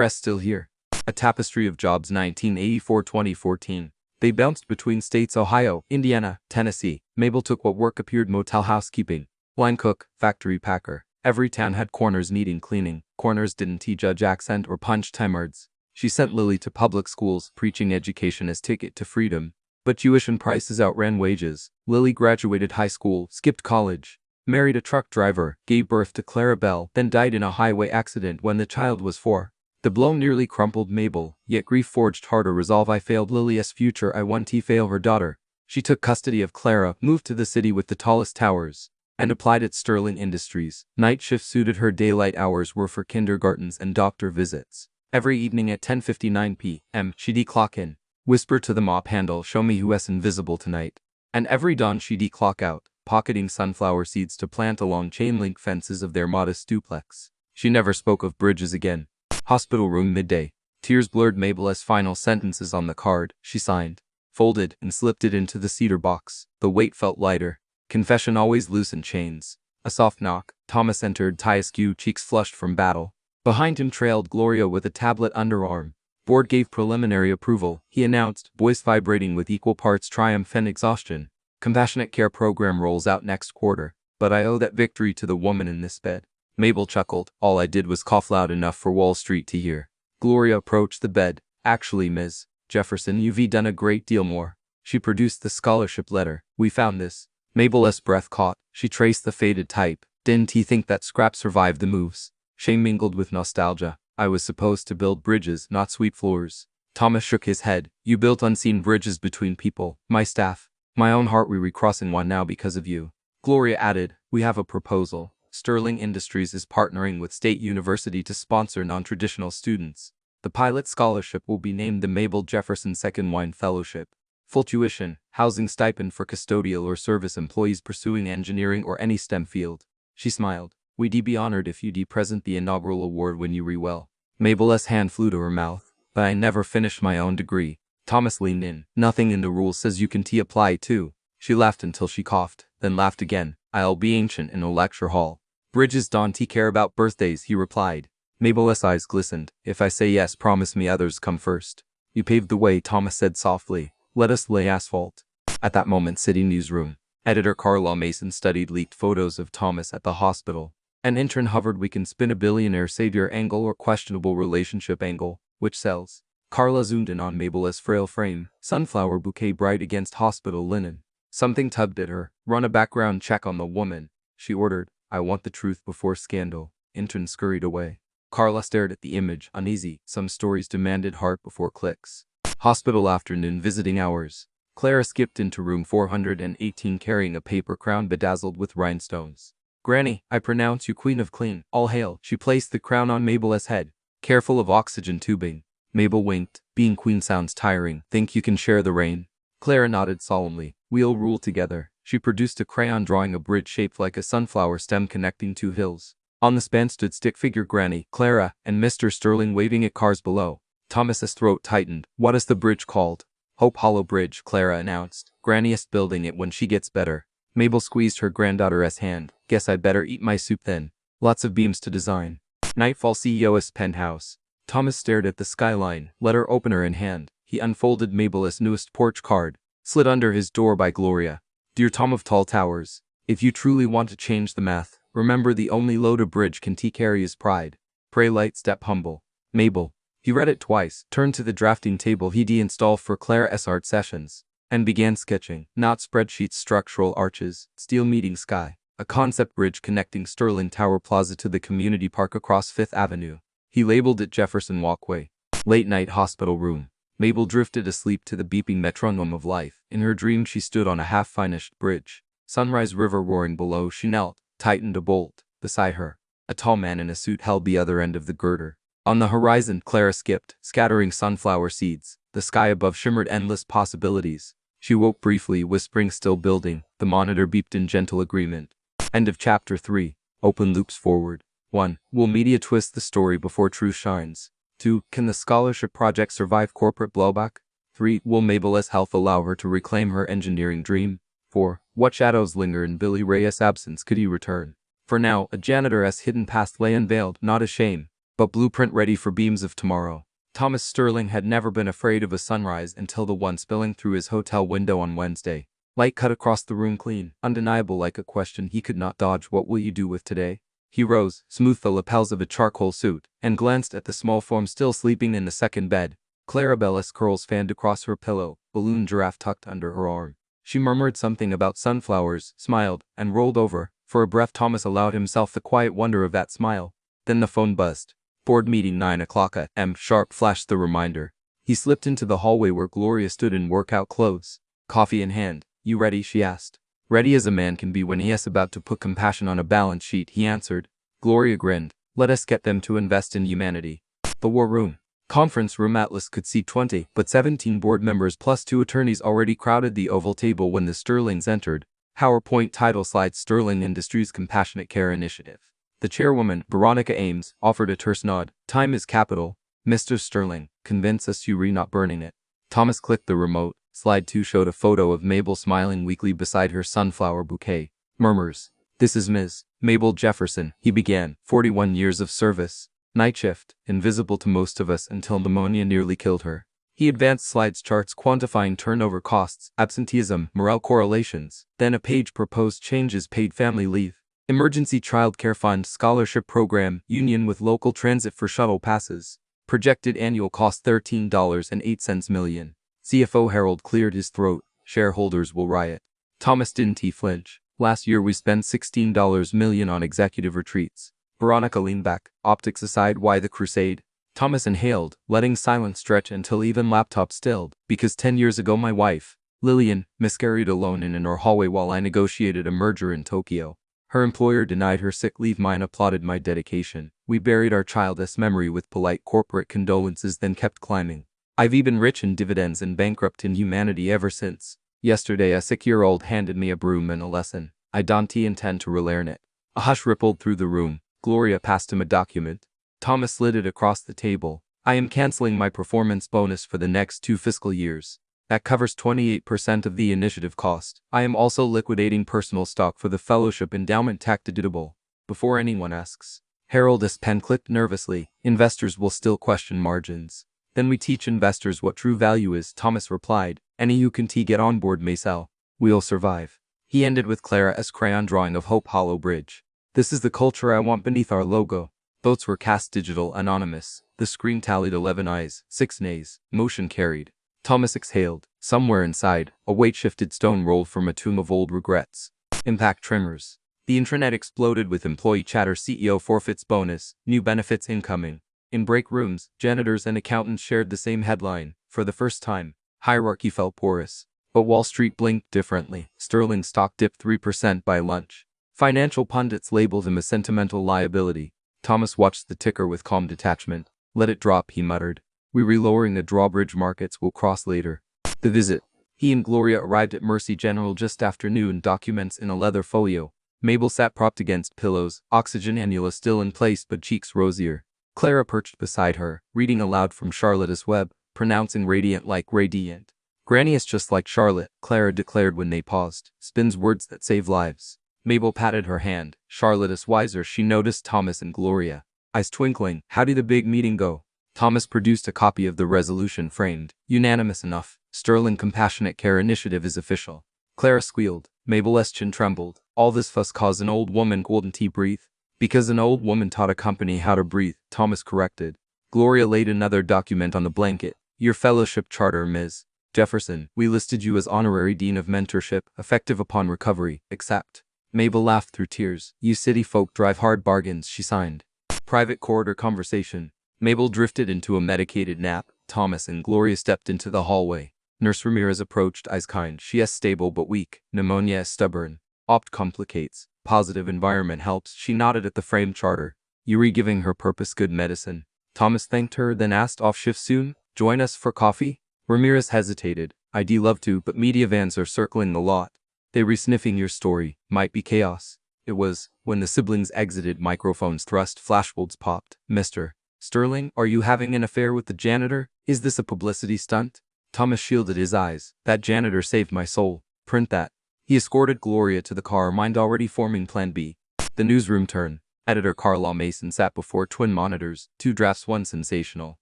S still here. A tapestry of jobs. 1984-2014. They bounced between states: Ohio, Indiana, Tennessee. Mabel took what work appeared: motel housekeeping, line cook, factory packer. Every town had corners needing cleaning. Corners didn't judge accent or punch timeards. She sent Lily to public schools, preaching education as ticket to freedom. But tuition prices outran wages. Lily graduated high school, skipped college, married a truck driver, gave birth to Clara Bell, then died in a highway accident when the child was 4. The blow nearly crumpled Mabel, yet grief forged harder resolve. I failed Lily's future, I won't fail her daughter. She took custody of Clara, moved to the city with the tallest towers, and applied at Sterling Industries. Night shift suited her. Daylight hours were for kindergartens and doctor visits. Every evening at 10:59 p.m. she'd clock in, whisper to the mop handle, show me who's invisible tonight. And every dawn she'd clock out, pocketing sunflower seeds to plant along chain-link fences of their modest duplex. She never spoke of Bridges again. Hospital room. Midday. Tears blurred Mabel's final sentences on the card she signed, folded, and slipped it into the cedar box. The weight felt lighter. Confession always loosened chains. A soft knock. Thomas entered, tie askew, cheeks flushed from battle. Behind him trailed Gloria with a tablet underarm. Board gave preliminary approval, he announced, voice vibrating with equal parts triumph and exhaustion. Compassionate care program rolls out next quarter. But I owe that victory to the woman in this bed. Mabel chuckled. All I did was cough loud enough for Wall Street to hear. Gloria approached the bed. Actually, Ms. Jefferson, you've done a great deal more. She produced the scholarship letter. We found this. Mabel's breath caught. She traced the faded type. Didn't he think that scrap survived the moves? Shame mingled with nostalgia. I was supposed to build bridges, not sweep floors. Thomas shook his head. You built unseen bridges between people, my staff, my own heart. We're recrossing one now because of you. Gloria added, we have a proposal. Sterling Industries is partnering with State University to sponsor non-traditional students. The pilot scholarship will be named the Mabel Jefferson Second Wine Fellowship. Full tuition, housing stipend for custodial or service employees pursuing engineering or any STEM field. She smiled. We'd be honored if you'd present the inaugural award when you re-well. Mabel's hand flew to her mouth. But I never finished my own degree. Thomas leaned in. Nothing in the rules says you can apply too. She laughed until she coughed, then laughed again. I'll be ancient in a lecture hall. Bridges don't care about birthdays, he replied. Mabel's eyes glistened. If I say yes, promise me others come first. You paved the way, Thomas said softly. Let us lay asphalt. At that moment, city newsroom. Editor Carla Mason studied leaked photos of Thomas at the hospital. An intern hovered. We can spin a billionaire savior angle or questionable relationship angle. Which sells? Carla zoomed in on Mabel's frail frame, sunflower bouquet bright against hospital linen. Something tugged at her. Run a background check on the woman, she ordered. I want the truth before scandal. Intern scurried away. Carla stared at the image, uneasy. Some stories demanded heart before clicks. Hospital afternoon visiting hours. Clara skipped into room 418 carrying a paper crown bedazzled with rhinestones. Granny, I pronounce you queen of clean. All hail. She placed the crown on Mabel's head, careful of oxygen tubing. Mabel winked. Being queen sounds tiring. Think you can share the reign? Clara nodded solemnly. We'll rule together. She produced a crayon drawing a bridge shaped like a sunflower stem connecting two hills. On the span stood stick figure Granny, Clara, and Mr. Sterling waving at cars below. Thomas's throat tightened. What is the bridge called? Hope Hollow Bridge, Clara announced. Granny is building it when she gets better. Mabel squeezed her granddaughter's hand. Guess I'd better eat my soup then. Lots of beams to design. Nightfall CEO's penthouse. Thomas stared at the skyline, letter opener in hand. He unfolded Mabel's newest porch card, slid under his door by Gloria. Dear Tom of Tall Towers, if you truly want to change the math, remember the only load a bridge can carry is pride. Pray light step humble. Mabel. He read it twice, turned to the drafting table he'd installed for Clara's art sessions, and began sketching. Not spreadsheets, structural arches, steel meeting sky. A concept bridge connecting Sterling Tower Plaza to the community park across 5th Avenue. He labeled it Jefferson Walkway. Late night hospital room. Mabel drifted asleep to the beeping metronome of life. In her dream she stood on a half-finished bridge. Sunrise River roaring below. She knelt, tightened a bolt. Beside her, a tall man in a suit held the other end of the girder. On the horizon, Clara skipped, scattering sunflower seeds. The sky above shimmered endless possibilities. She woke briefly, whispering still building. The monitor beeped in gentle agreement. End of chapter 3. Open loops forward. 1. Will media twist the story before truth shines? 2. Can the scholarship project survive corporate blowback? 3. Will Mabel's health allow her to reclaim her engineering dream? 4. What shadows linger in Billy Reyes' absence? Could he return? For now, a janitor's hidden past lay unveiled, not a shame, but blueprint ready for beams of tomorrow. Thomas Sterling had never been afraid of a sunrise until the one spilling through his hotel window on Wednesday. Light cut across the room clean, undeniable like a question he could not dodge. What will you do with today? He rose, smoothed the lapels of a charcoal suit, and glanced at the small form still sleeping in the second bed. Clarabella's curls fanned across her pillow, balloon giraffe tucked under her arm. She murmured something about sunflowers, smiled, and rolled over. For a breath Thomas allowed himself the quiet wonder of that smile. Then the phone buzzed. Board meeting 9 o'clock a.m. sharp flashed the reminder. He slipped into the hallway where Gloria stood in workout clothes. Coffee in hand. You ready? She asked. Ready as a man can be when he is about to put compassion on a balance sheet, he answered. Gloria grinned. Let us get them to invest in humanity. The war room. Conference room Atlas could seat 20, but 17 board members plus 2 attorneys already crowded the oval table when the Sterlings entered. PowerPoint title slide: Sterling Industries Compassionate Care Initiative. The chairwoman, Veronica Ames, offered a terse nod. Time is capital. Mr. Sterling, convince us you're not burning it. Thomas clicked the remote. Slide 2 showed a photo of Mabel smiling weakly beside her sunflower bouquet. Murmurs. This is Ms. Mabel Jefferson, he began. 41 years of service. Night shift, invisible to most of us until pneumonia nearly killed her. He advanced slides charts quantifying turnover costs, absenteeism, morale correlations. Then a page proposed changes: paid family leave, emergency child care fund, scholarship program, union with local transit for shuttle passes. Projected annual cost $13.08 million. CFO Harold cleared his throat. Shareholders will riot. Thomas didn't flinch. Last year we spent $16 million on executive retreats. Veronica leaned back. Optics aside, why the crusade? Thomas inhaled, letting silence stretch until even laptop stilled. Because 10 years ago my wife, Lillian, miscarried alone in our hallway while I negotiated a merger in Tokyo. Her employer denied her sick leave. Mine applauded my dedication. We buried our childless memory with polite corporate condolences, then kept climbing. I've been rich in dividends and bankrupt in humanity ever since. Yesterday a 6-year-old handed me a broom and a lesson. I don't intend to relearn it. A hush rippled through the room. Gloria passed him a document. Thomas slid it across the table. I am canceling my performance bonus for the next 2 fiscal years. That covers 28% of the initiative cost. I am also liquidating personal stock for the fellowship endowment, tax deductible. Before anyone asks. Harold's pen clicked nervously. Investors will still question margins. Then we teach investors what true value is, Thomas replied. Any who can get on board may sell. We'll survive. He ended with Clara's crayon drawing of Hope Hollow Bridge. This is the culture I want beneath our logo. Votes were cast digital, anonymous. The screen tallied 11 ayes, 6 nays. Motion carried. Thomas exhaled. Somewhere inside, a weight-shifted stone rolled from a tomb of old regrets. Impact tremors. The intranet exploded with employee chatter. CEO forfeits bonus, new benefits incoming. In break rooms, janitors and accountants shared the same headline. For the first time, hierarchy felt porous. But Wall Street blinked differently. Sterling stock dipped 3% by lunch. Financial pundits labeled him a sentimental liability. Thomas watched the ticker with calm detachment. Let it drop, he muttered. We re-lowering the drawbridge markets will cross later. The visit. He and Gloria arrived at Mercy General just after noon, documents in a leather folio. Mabel sat propped against pillows, oxygen annula still in place but cheeks rosier. Clara perched beside her, reading aloud from Charlotte's Web, pronouncing radiant like radiant. Granny is just like Charlotte, Clara declared when they paused. Spins words that save lives. Mabel patted her hand. Charlotte is wiser. She noticed Thomas and Gloria. Eyes twinkling. How did the big meeting go? Thomas produced a copy of the resolution framed. Unanimous enough. Sterling Compassionate Care Initiative is official. Clara squealed. Mabel's chin trembled. All this fuss caused an old woman couldn't breathe. Because an old woman taught a company how to breathe, Thomas corrected. Gloria laid another document on the blanket. Your fellowship charter, Ms. Jefferson. We listed you as honorary dean of mentorship, effective upon recovery, except. Mabel laughed through tears. You city folk drive hard bargains, she signed. Private corridor conversation. Mabel drifted into a medicated nap. Thomas and Gloria stepped into the hallway. Nurse Ramirez approached, eyes kind. She is stable but weak. Pneumonia is stubborn. Opt complicates. Positive environment helps. She nodded at the framed charter. Yuri giving her purpose good medicine. Thomas thanked her, then asked, off shift soon? Join us for coffee? Ramirez hesitated. I'd love to, but media vans are circling the lot. They re-sniffing your story. Might be chaos. It was. When the siblings exited, microphones thrust, flashbulbs popped. Mr. Sterling, are you having an affair with the janitor? Is this a publicity stunt? Thomas shielded his eyes. That janitor saved my soul. Print that. He escorted Gloria to the car, mind already forming Plan B. The newsroom turned. Editor Carla Mason sat before twin monitors, 2 drafts, one sensational,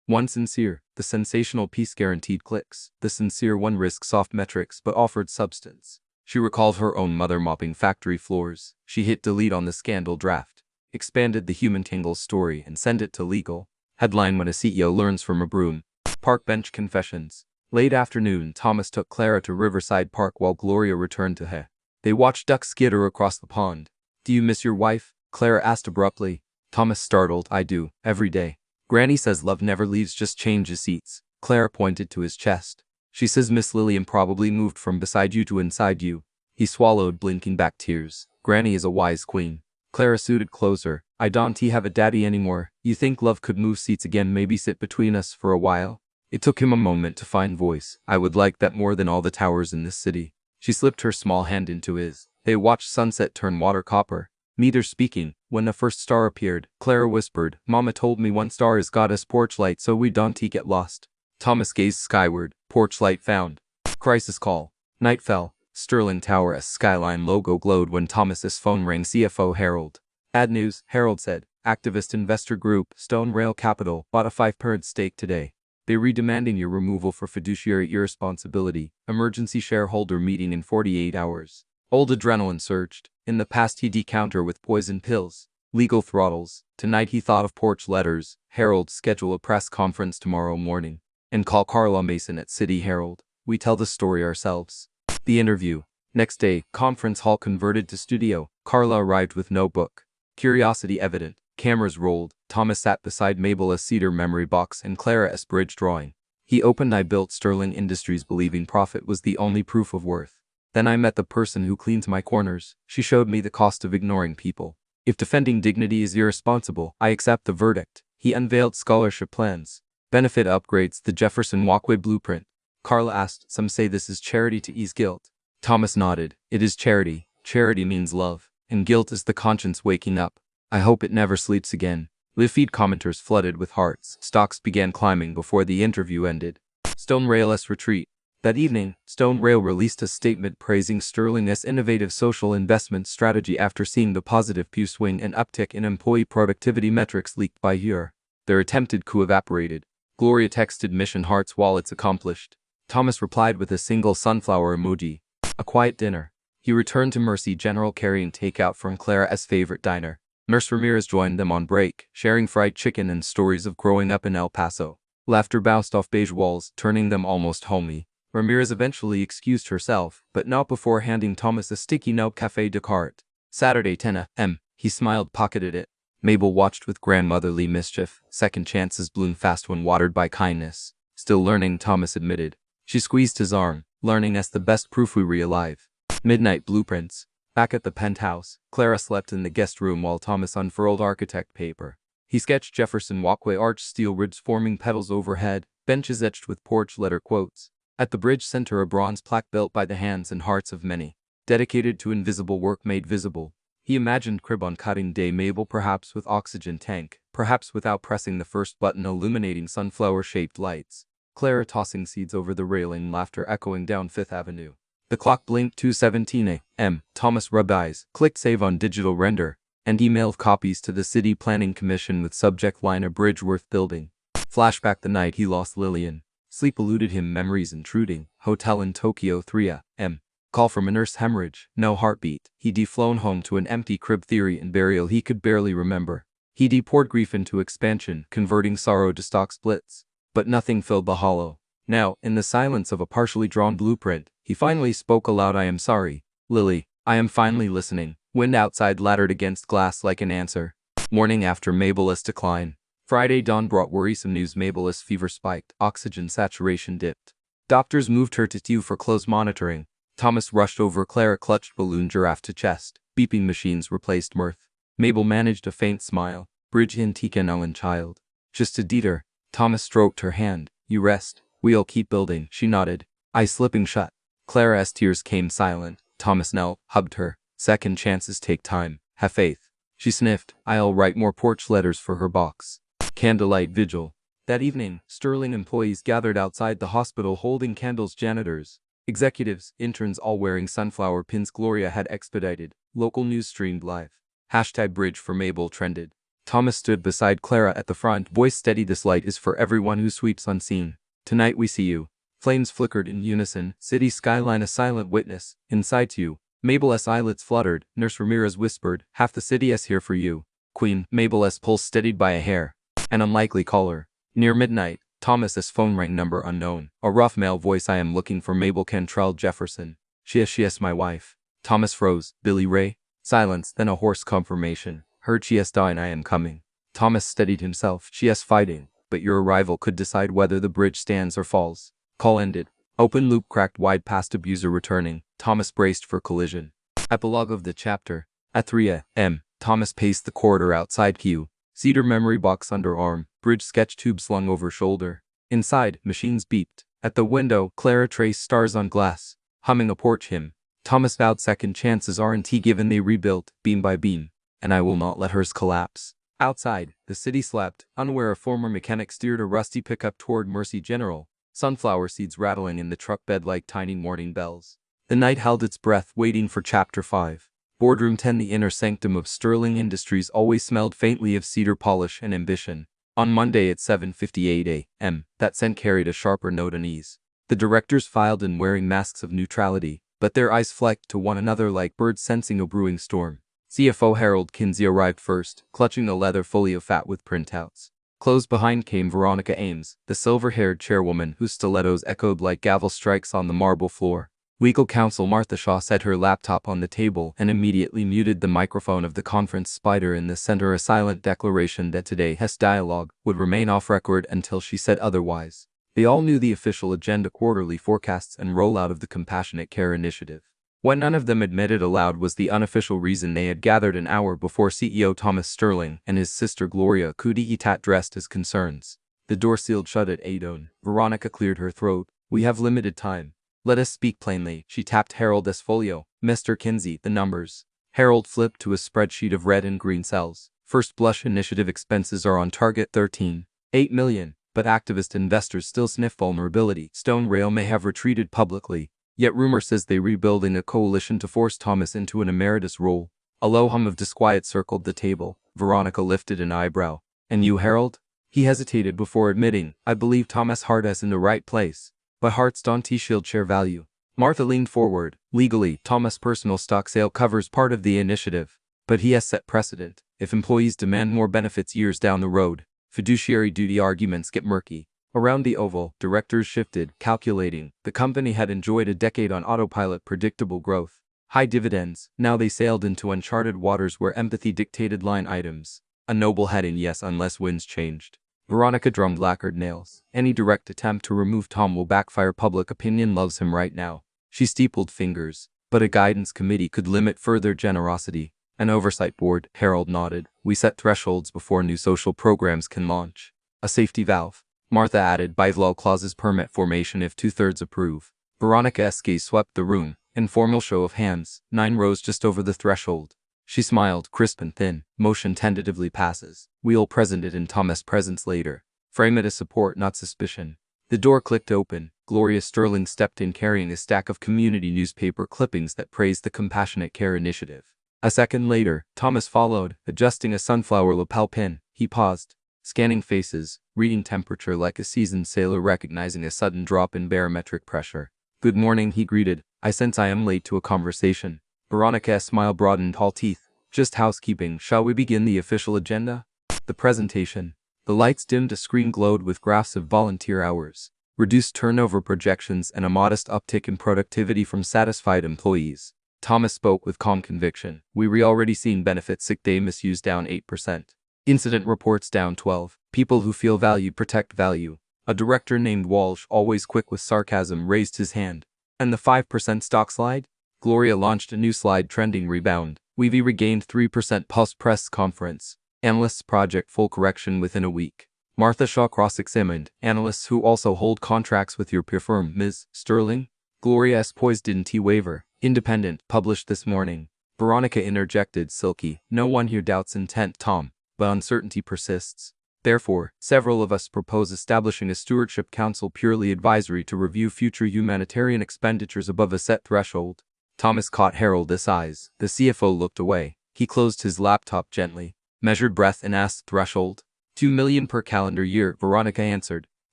one sincere. The sensational piece guaranteed clicks. The sincere one risked soft metrics but offered substance. She recalled her own mother mopping factory floors. She hit delete on the scandal draft, expanded the human tangles story and sent it to legal. Headline: when a CEO learns from a broom. Park bench confessions. Late afternoon, Thomas took Clara to Riverside Park while Gloria returned to her. They watched ducks skitter across the pond. Do you miss your wife? Clara asked abruptly. Thomas startled. I do, every day. Granny says love never leaves, just changes seats. Clara pointed to his chest. She says Miss Lillian probably moved from beside you to inside you. He swallowed, blinking back tears. Granny is a wise queen. Clara suited closer. I don't have a daddy anymore. You think love could move seats again, maybe sit between us for a while? It took him a moment to find voice. I would like that more than all the towers in this city. She slipped her small hand into his. They watched sunset turn water copper. Meter speaking. When the first star appeared, Clara whispered, Mama told me one star is Goddess porch light so we don't get lost. Thomas gazed skyward. Porch light found. Crisis call. Night fell. Sterling Tower S skyline logo glowed when Thomas's phone rang. CFO Harold. Ad news, Harold said. Activist investor group, Stone Rail Capital, bought a 5% stake today. They redemanding your removal for fiduciary irresponsibility. Emergency shareholder meeting in 48 hours. Old adrenaline surged. In the past he'd counter with poison pills, legal throttles. Tonight he thought of porch letters. Harold, schedule a press conference tomorrow morning. And call Carla Mason at City Herald. We tell the story ourselves. The interview. Next day, conference hall converted to studio. Carla arrived with notebook. Curiosity evident. Cameras rolled. Thomas sat beside Mabel, a cedar memory box, and Clara S bridge drawing. He opened. I built Sterling Industries believing profit was the only proof of worth. Then I met the person who cleans my corners. She showed me the cost of ignoring people. If defending dignity is irresponsible, I accept the verdict. He unveiled scholarship plans. Benefit upgrades, the Jefferson Walkway blueprint. Carla asked, some say this is charity to ease guilt. Thomas nodded. It is charity. Charity means love. And guilt is the conscience waking up. I hope it never sleeps again. Live feed commenters flooded with hearts. Stocks began climbing before the interview ended. Stone Rail's retreat. That evening, Stone Rail released a statement praising Sterling's innovative social investment strategy after seeing the positive Pew swing and uptick in employee productivity metrics leaked by Ure. Their attempted coup evaporated. Gloria texted mission hearts while it's accomplished. Thomas replied with a single sunflower emoji. A quiet dinner. He returned to Mercy General carrying takeout from Clara's favorite diner. Nurse Ramirez joined them on break, sharing fried chicken and stories of growing up in El Paso. Laughter bounced off beige walls, turning them almost homey. Ramirez eventually excused herself, but not before handing Thomas a sticky note. Café Descartes. Saturday 10 a.m. He smiled, pocketed it. Mabel watched with grandmotherly mischief. Second chances bloom fast when watered by kindness. Still learning, Thomas admitted. She squeezed his arm. Learning is the best proof we're alive. Midnight blueprints. Back at the penthouse, Clara slept in the guest room while Thomas unfurled architect paper. He sketched Jefferson Walkway arch, steel ribs forming petals overhead, benches etched with porch letter quotes. At the bridge center, a bronze plaque built by the hands and hearts of many, dedicated to invisible work made visible. He imagined crib on cutting day, Mabel perhaps with oxygen tank, perhaps without pressing the first button, illuminating sunflower-shaped lights. Clara tossing seeds over the railing, laughter echoing down Fifth Avenue. The clock blinked. 2:17 a.m. Thomas rubbed eyes, clicked save on digital render, and emailed copies to the City Planning Commission with subject line a bridge worth building. Flashback: the night he lost Lillian. Sleep eluded him, memories intruding. Hotel in Tokyo 3 a.m. Call from a nurse, hemorrhage, no heartbeat. He'd flown home to an empty crib, theory and burial he could barely remember. He'd poured grief into expansion, converting sorrow to stock splits. But nothing filled the hollow. Now, in the silence of a partially drawn blueprint, he finally spoke aloud. I am sorry, Lily. I am finally listening. Wind outside laddered against glass like an answer. Morning after Mabel's decline. Friday dawn brought worrisome news. Mabel's fever spiked. Oxygen saturation dipped. Doctors moved her to TU for close monitoring. Thomas rushed over. Clara clutched balloon giraffe to chest. Beeping machines replaced mirth. Mabel managed a faint smile. Bridge in Tika Ellen child. Just a Dieter. Thomas stroked her hand. You rest. We'll keep building. She nodded. Eyes slipping shut. Clara's tears came silent. Thomas knelt, hugged her. Second chances take time. Have faith. She sniffed. I'll write more porch letters for her box. Candlelight vigil. That evening, Sterling employees gathered outside the hospital holding candles. Janitors, executives, interns all wearing sunflower pins Gloria had expedited. Local news streamed live. Hashtag bridge for Mabel trended. Thomas stood beside Clara at the front, voice steady. This light is for everyone who sweeps unseen. Tonight we see you. Flames flickered in unison, city skyline a silent witness. Inside you, Mabel's eyelids fluttered. Nurse Ramirez whispered, half the city is here for you. Queen, Mabel's pulse steadied by a hair. An unlikely caller. Near midnight, Thomas's phone rang, number unknown. A rough male voice, I am looking for Mabel Cantrell Jefferson. She is my wife. Thomas froze. Billy Ray? Silence, then a hoarse confirmation. Heard she is dying, I am coming. Thomas steadied himself. She is fighting, but your arrival could decide whether the bridge stands or falls. Call ended. Open loop cracked wide past abuser returning. Thomas braced for collision. Epilogue of the chapter. At 3 a.m., Thomas paced the corridor outside Q. Cedar memory box underarm, bridge sketch tube slung over shoulder. Inside, machines beeped. At the window, Clara traced stars on glass, humming a porch hymn. Thomas vowed second chances aren't given, they rebuilt, beam by beam. And I will not let hers collapse. Outside, the city slept, unaware a former mechanic steered a rusty pickup toward Mercy General, sunflower seeds rattling in the truck bed like tiny morning bells. The night held its breath, waiting for Chapter 5. Boardroom 10. The inner sanctum of Sterling Industries always smelled faintly of cedar polish and ambition. On Monday at 7:58 a.m., that scent carried a sharper note of unease. The directors filed in wearing masks of neutrality, but their eyes flecked to one another like birds sensing a brewing storm. CFO Harold Kinsey arrived first, clutching a leather folio fat with printouts. Close behind came Veronica Ames, the silver-haired chairwoman whose stilettos echoed like gavel strikes on the marble floor. Legal counsel Martha Shaw set her laptop on the table and immediately muted the microphone of the conference spider in the center, a silent declaration that today's dialogue would remain off record until she said otherwise. They all knew the official agenda, quarterly forecasts and rollout of the Compassionate Care Initiative. What none of them admitted aloud was the unofficial reason they had gathered an hour before CEO Thomas Sterling and his sister Gloria Kudigitat dressed as concerns. The door sealed shut at 8:00. Veronica cleared her throat. We have limited time. Let us speak plainly. She tapped Harold's folio. Mr. Kinsey, the numbers. Harold flipped to a spreadsheet of red and green cells. First blush initiative expenses are on target, 13.8 million, but activist investors still sniff vulnerability. Stone Rail may have retreated publicly, yet rumor says they're rebuilding a coalition to force Thomas into an emeritus role. A low hum of disquiet circled the table. Veronica lifted an eyebrow. And you, Harold? He hesitated before admitting, I believe Thomas Hart is in the right place. But Hart's don't shield share value. Martha leaned forward. Legally, Thomas' personal stock sale covers part of the initiative. But he has set precedent. If employees demand more benefits years down the road, fiduciary duty arguments get murky. Around the oval, directors shifted, calculating. The company had enjoyed a decade on autopilot, predictable growth, high dividends. Now they sailed into uncharted waters where empathy dictated line items. A noble heading, yes, unless winds changed. Veronica drummed lacquered nails. Any direct attempt to remove Tom will backfire. Public opinion loves him right now. She steepled fingers. But a guidance committee could limit further generosity. An oversight board, Harold nodded. We set thresholds before new social programs can launch. A safety valve. Martha added bylaw clauses permit formation if 2/3 approve. Veronica's gaze swept the room. Informal show of hands. 9 rows just over the threshold. She smiled, crisp and thin. Motion tentatively passes. We'll present it in Thomas' presence later. Frame it as support, not suspicion. The door clicked open. Gloria Sterling stepped in carrying a stack of community newspaper clippings that praised the Compassionate Care Initiative. A second later, Thomas followed, adjusting a sunflower lapel pin. He paused, scanning faces, reading temperature like a seasoned sailor recognizing a sudden drop in barometric pressure. Good morning, he greeted. I sense I am late to a conversation. Veronica's smile broadened, all teeth. Just housekeeping. Shall we begin the official agenda? The presentation. The lights dimmed, a screen glowed with graphs of volunteer hours, reduced turnover projections, and a modest uptick in productivity from satisfied employees. Thomas spoke with calm conviction. We already seen benefits. Sick day misuse down 8%. Incident reports down 12. People who feel value protect value. A director named Walsh, always quick with sarcasm, raised his hand. And the 5% stock slide? Gloria launched a new slide, trending rebound. We've regained 3% post-press conference. Analysts project full correction within a week. Martha Shaw cross-examined. Analysts who also hold contracts with your peer firm, Ms. Sterling? Gloria's poise didn't waver. Independent, published this morning. Veronica interjected, silky. No one here doubts intent, Tom, but uncertainty persists. Therefore, several of us propose establishing a stewardship council purely advisory to review future humanitarian expenditures above a set threshold. Thomas caught Harold's eyes. The CFO looked away. He closed his laptop gently, measured breath and asked threshold. 2 million per calendar year, Veronica answered.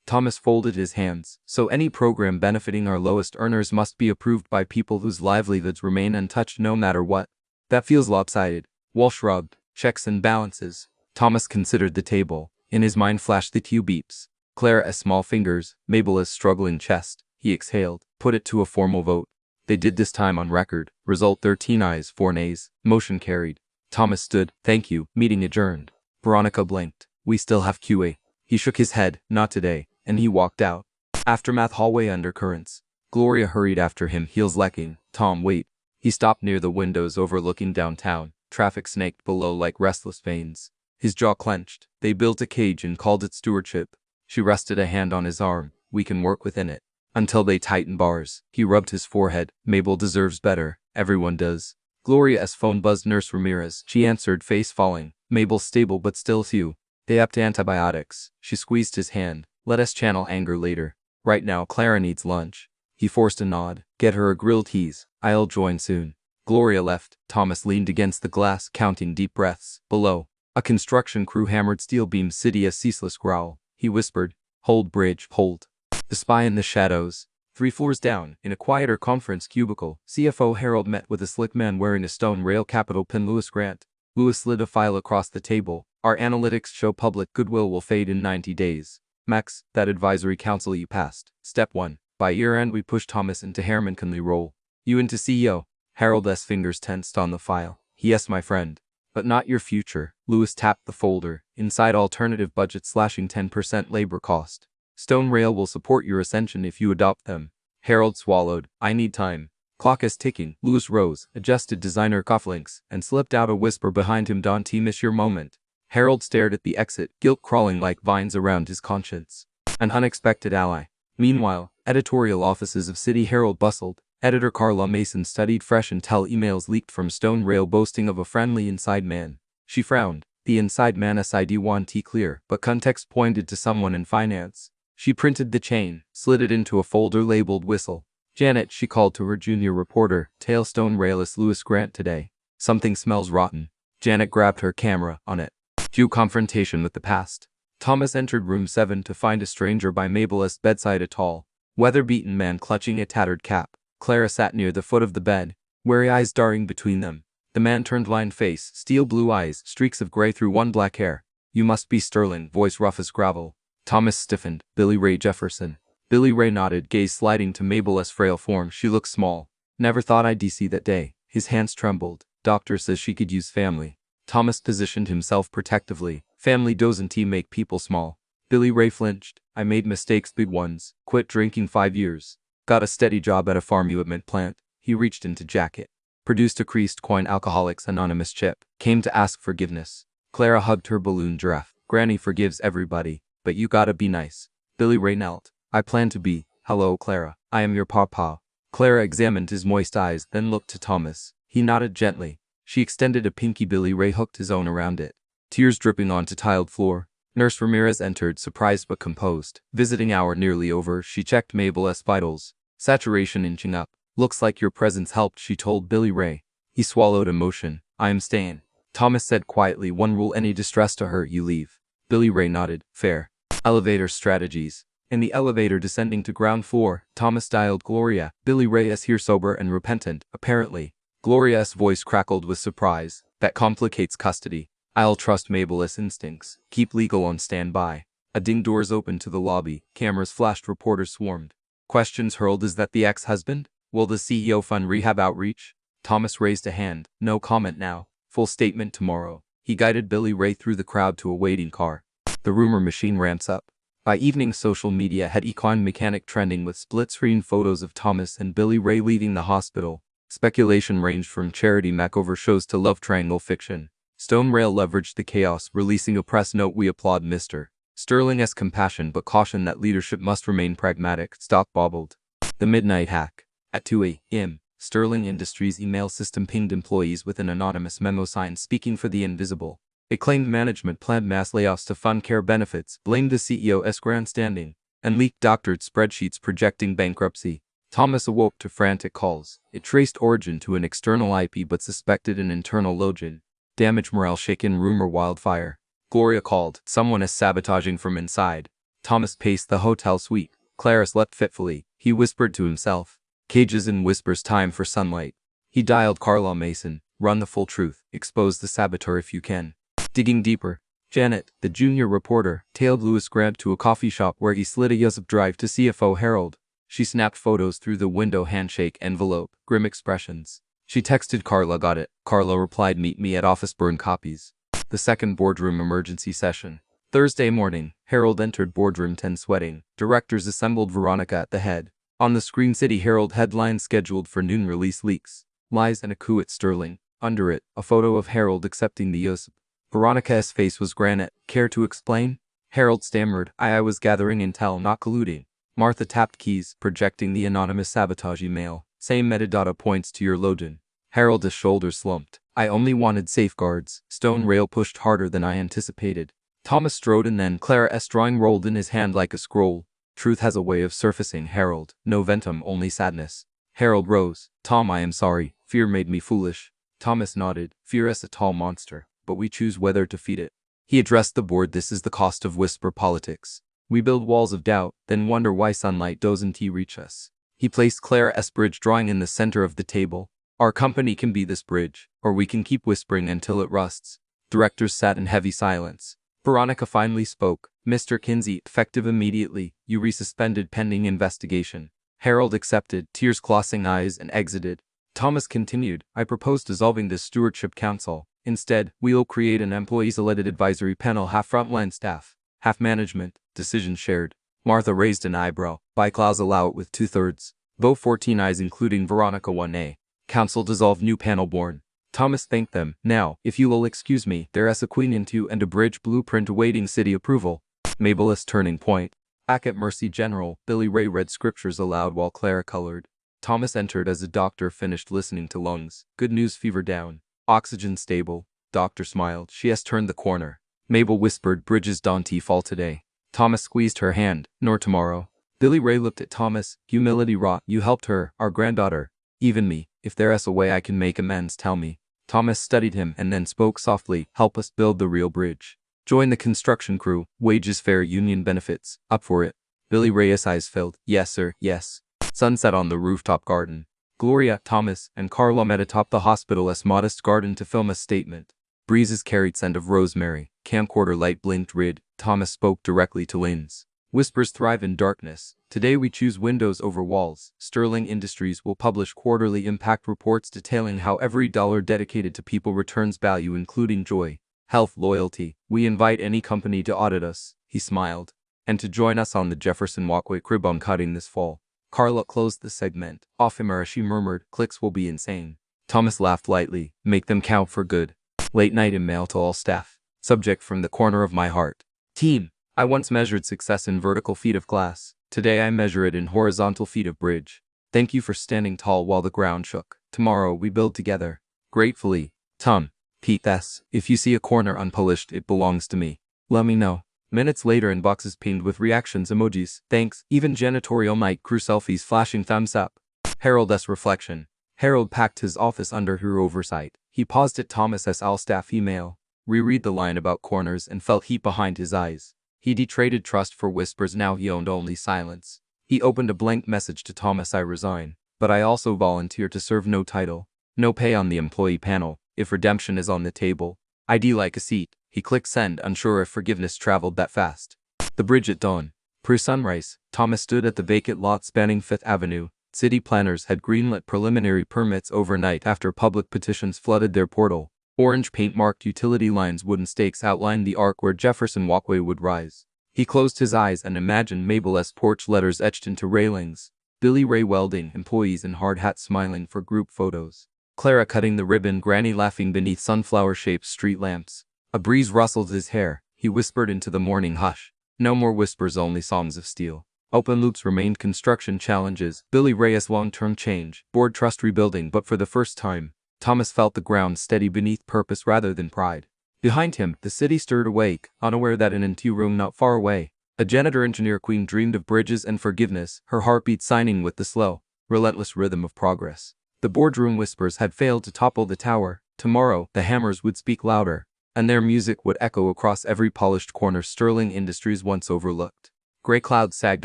Thomas folded his hands. So any program benefiting our lowest earners must be approved by people whose livelihoods remain untouched no matter what. That feels lopsided. Walsh shrugged. Checks and balances. Thomas considered the table. In his mind flashed the two beeps. Clara's small fingers, Mabel's struggling chest. He exhaled, put it to a formal vote. They did this time on record. Result 13 ayes, 4 nays. Motion carried. Thomas stood. Thank you. Meeting adjourned. Veronica blinked. We still have QA. He shook his head. Not today. And he walked out. Aftermath hallway undercurrents. Gloria hurried after him, heels lecking. Tom, wait. He stopped near the windows overlooking downtown. Traffic snaked below like restless veins. His jaw clenched. They built a cage and called it stewardship. She rested a hand on his arm. We can work within it. Until they tighten bars. He rubbed his forehead. Mabel deserves better. Everyone does. Gloria's phone buzzed. Nurse Ramirez. She answered, face falling. Mabel's stable but still few. They upped antibiotics. She squeezed his hand. Let us channel anger later. Right now, Clara needs lunch. He forced a nod. Get her a grilled cheese. I'll join soon. Gloria left. Thomas leaned against the glass, counting deep breaths. Below, a construction crew hammered steel beams. City a ceaseless growl. He whispered, hold bridge, hold. The spy in the shadows. 3 floors down, in a quieter conference cubicle, CFO Harold met with a slick man wearing a stone rail capital pin. Louis Grant. Louis slid a file across the table. Our analytics show public goodwill will fade in 90 days. Max, that advisory council you passed. Step 1. By year-end we push Thomas into Harriman-Conley role. You into CEO. Harold's fingers tensed on the file. Yes, my friend. But not your future. Louis tapped the folder. Inside alternative budget slashing 10% labor cost. Stone rail will support your ascension if you adopt them. Harold swallowed. I need time. Clock is ticking. Louis rose, adjusted designer cufflinks, and slipped out a whisper behind him. Don't miss your moment. Harold stared at the exit, guilt crawling like vines around his conscience. An unexpected ally. Meanwhile, editorial offices of City Herald bustled. Editor Carla Mason studied fresh intel emails leaked from Stone Rail boasting of a friendly inside man. She frowned. The inside man SID wasn't clear, but context pointed to someone in finance. She printed the chain, slid it into a folder labeled whistle. Janet, she called to her junior reporter, tail Stone Rail is Louis Grant today. Something smells rotten. Janet grabbed her camera. On it. Due confrontation with the past. Thomas entered room 7 to find a stranger by Mabel's bedside, a tall, weather-beaten man clutching a tattered cap. Clara sat near the foot of the bed, wary eyes darting between them. The man turned lined face, steel blue eyes, streaks of gray through one black hair. You must be Sterling, voice rough as gravel. Thomas stiffened. Billy Ray Jefferson. Billy Ray nodded, gaze sliding to Mabel's frail form. She looked small. Never thought I'd see that day. His hands trembled. Doctor says she could use family. Thomas positioned himself protectively. Family doesn't make people small. Billy Ray flinched. I made mistakes, big ones. Quit drinking 5 years. Got a steady job at a farm equipment plant. He reached into jacket. Produced a creased coin. Alcoholics Anonymous chip. Came to ask forgiveness. Clara hugged her balloon giraffe. Granny forgives everybody, but you gotta be nice. Billy Ray knelt. I plan to be. Hello, Clara. I am your pawpaw. Clara examined his moist eyes, then looked to Thomas. He nodded gently. She extended a pinky. Billy Ray hooked his own around it. Tears dripping onto tiled floor. Nurse Ramirez entered, surprised but composed. Visiting hour nearly over, she checked Mabel's vitals. Saturation inching up. Looks like your presence helped, she told Billy Ray. He swallowed emotion. I am staying. Thomas said quietly, one rule, any distress to her, you leave. Billy Ray nodded. Fair. Elevator strategies. In the elevator descending to ground floor, Thomas dialed Gloria. Billy Ray is here, sober and repentant, apparently. Gloria's voice crackled with surprise. That complicates custody. I'll trust Mabel's instincts. Keep legal on standby. A ding, doors opened to the lobby. Cameras flashed, reporters swarmed. Questions hurled. Is that the ex-husband? Will the CEO fund rehab outreach? Thomas raised a hand. No comment now. Full statement tomorrow. He guided Billy Ray through the crowd to a waiting car. The rumor machine ramps up. By evening, social media had equine mechanic trending with split-screen photos of Thomas and Billy Ray leaving the hospital. Speculation ranged from charity makeover shows to love triangle fiction. Stone Rail leveraged the chaos, releasing a press note. We applaud Mr. Sterling's compassion but caution that leadership must remain pragmatic. Stock bobbled. The midnight hack. At 2 a.m., Sterling Industries email system pinged employees with an anonymous memo sign speaking for the invisible. claimed management planned mass layoffs to fund care benefits, blamed the CEO's grandstanding, and leaked doctored spreadsheets projecting bankruptcy. Thomas awoke to frantic calls. It traced origin to an external IP but suspected an internal login. Damage morale shaken rumor wildfire. Gloria called. Someone is sabotaging from inside. Thomas paced the hotel suite. Clara slept fitfully. He whispered to himself. Cages and whispers, time for sunlight. He dialed Carla Mason. Run the full truth. Expose the saboteur if you can. Digging deeper. Janet, the junior reporter, tailed Louis Grant to a coffee shop where he slid a Yusuf drive to CFO Harold. She snapped photos through the window handshake envelope, grim expressions. She texted Carla, got it. Carla replied, meet me at office, burn copies. The second boardroom emergency session. Thursday morning, Harold entered boardroom 10 sweating. Directors assembled, Veronica at the head. On the screen, City Herald headlines scheduled for noon, release leaks. Lies and a coup at Sterling. Under it, a photo of Harold accepting the Yusuf. Veronica's face was granite. Care to explain? Harold stammered, I was gathering intel, not colluding. Martha tapped keys, projecting the anonymous sabotage email. Same metadata points to your login. Harold's shoulders slumped. I only wanted safeguards. Stone rail pushed harder than I anticipated. Thomas strode, and then Clara's drawing rolled in his hand like a scroll. Truth has a way of surfacing, Harold. No ventum, only sadness. Harold rose. Tom, I am sorry. Fear made me foolish. Thomas nodded. Fear is a tall monster, but we choose whether to feed it. He addressed the board. This is the cost of whisper politics. We build walls of doubt, then wonder why sunlight doesn't reach us. He placed Clara's bridge drawing in the center of the table. Our company can be this bridge, or we can keep whispering until it rusts. Directors sat in heavy silence. Veronica finally spoke. Mr. Kinsey, effective immediately. You resuspended pending investigation. Harold accepted, tears crossing eyes, and exited. Thomas continued, I propose dissolving this stewardship council. Instead, we'll create an employees-elected advisory panel, half frontline staff, half management, decision shared. Martha raised an eyebrow. By clause allow it with 2/3. Vote 14 ayes including Veronica 1A. Council dissolved, new panel born. Thomas thanked them. Now, if you will excuse me, there's a queen into and a bridge blueprint awaiting city approval. Mabel's turning point. Back at Mercy General, Billy Ray read scriptures aloud while Clara colored. Thomas entered as the doctor finished listening to lungs. Good news, fever down. Oxygen stable. Doctor smiled. She has turned the corner. Mabel whispered, bridges don't fall today. Thomas squeezed her hand. Nor tomorrow. Billy Ray looked at Thomas. Humility raw. You helped her, our granddaughter. Even me. If there's a way I can make amends, tell me. Thomas studied him and then spoke softly. Help us build the real bridge. Join the construction crew. Wages fair, union benefits. Up for it. Billy Ray's eyes filled. Yes, sir, yes. Sunset on the rooftop garden. Gloria, Thomas, and Carla met atop the hospital's modest garden to film a statement. Breezes carried scent of rosemary. Camcorder light blinked red. Thomas spoke directly to Linz. Whispers thrive in darkness. Today we choose windows over walls. Sterling Industries will publish quarterly impact reports detailing how every dollar dedicated to people returns value, including joy, health, loyalty. We invite any company to audit us, he smiled, and to join us on the Jefferson Walkway crib on cutting this fall. Carla closed the segment. Off Emera, she murmured, clicks will be insane. Thomas laughed lightly. Make them count for good. Late night email to all staff. Subject from the corner of my heart. Team. I once measured success in vertical feet of glass. Today I measure it in horizontal feet of bridge. Thank you for standing tall while the ground shook. Tomorrow we build together. Gratefully, Tom. Pete S. If you see a corner unpolished, it belongs to me. Let me know. Minutes later, inboxes pinged with reactions emojis. Thanks. Even janitorial night crew selfies flashing thumbs up. Harold's reflection. Harold packed his office under her oversight. He paused at Thomas's all-staff email. Reread the line about corners and felt heat behind his eyes. He traded trust for whispers, now he owned only silence. He opened a blank message to Thomas. I resign, but I also volunteer to serve. No title, no pay on the employee panel, if redemption is on the table. ID like a seat. He clicked send, unsure if forgiveness traveled that fast. The bridge at dawn. Pre-sunrise, Thomas stood at the vacant lot spanning Fifth Avenue. City planners had greenlit preliminary permits overnight after public petitions flooded their portal. Orange paint-marked utility lines, wooden stakes outlined the arc where Jefferson Walkway would rise. He closed his eyes and imagined Mabel's porch letters etched into railings. Billy Ray welding, employees in hard hats smiling for group photos. Clara cutting the ribbon, Granny laughing beneath sunflower-shaped street lamps. A breeze rustled his hair. He whispered into the morning hush. No more whispers, only songs of steel. Open loops remained construction challenges. Billy Ray's long-term change. Board trust rebuilding, but for the first time, Thomas felt the ground steady beneath purpose rather than pride. Behind him, the city stirred awake, unaware that in an empty room not far away, a janitor engineer queen dreamed of bridges and forgiveness, her heartbeat signing with the slow, relentless rhythm of progress. The boardroom whispers had failed to topple the tower. Tomorrow, the hammers would speak louder, and their music would echo across every polished corner Sterling Industries once overlooked. Gray clouds sagged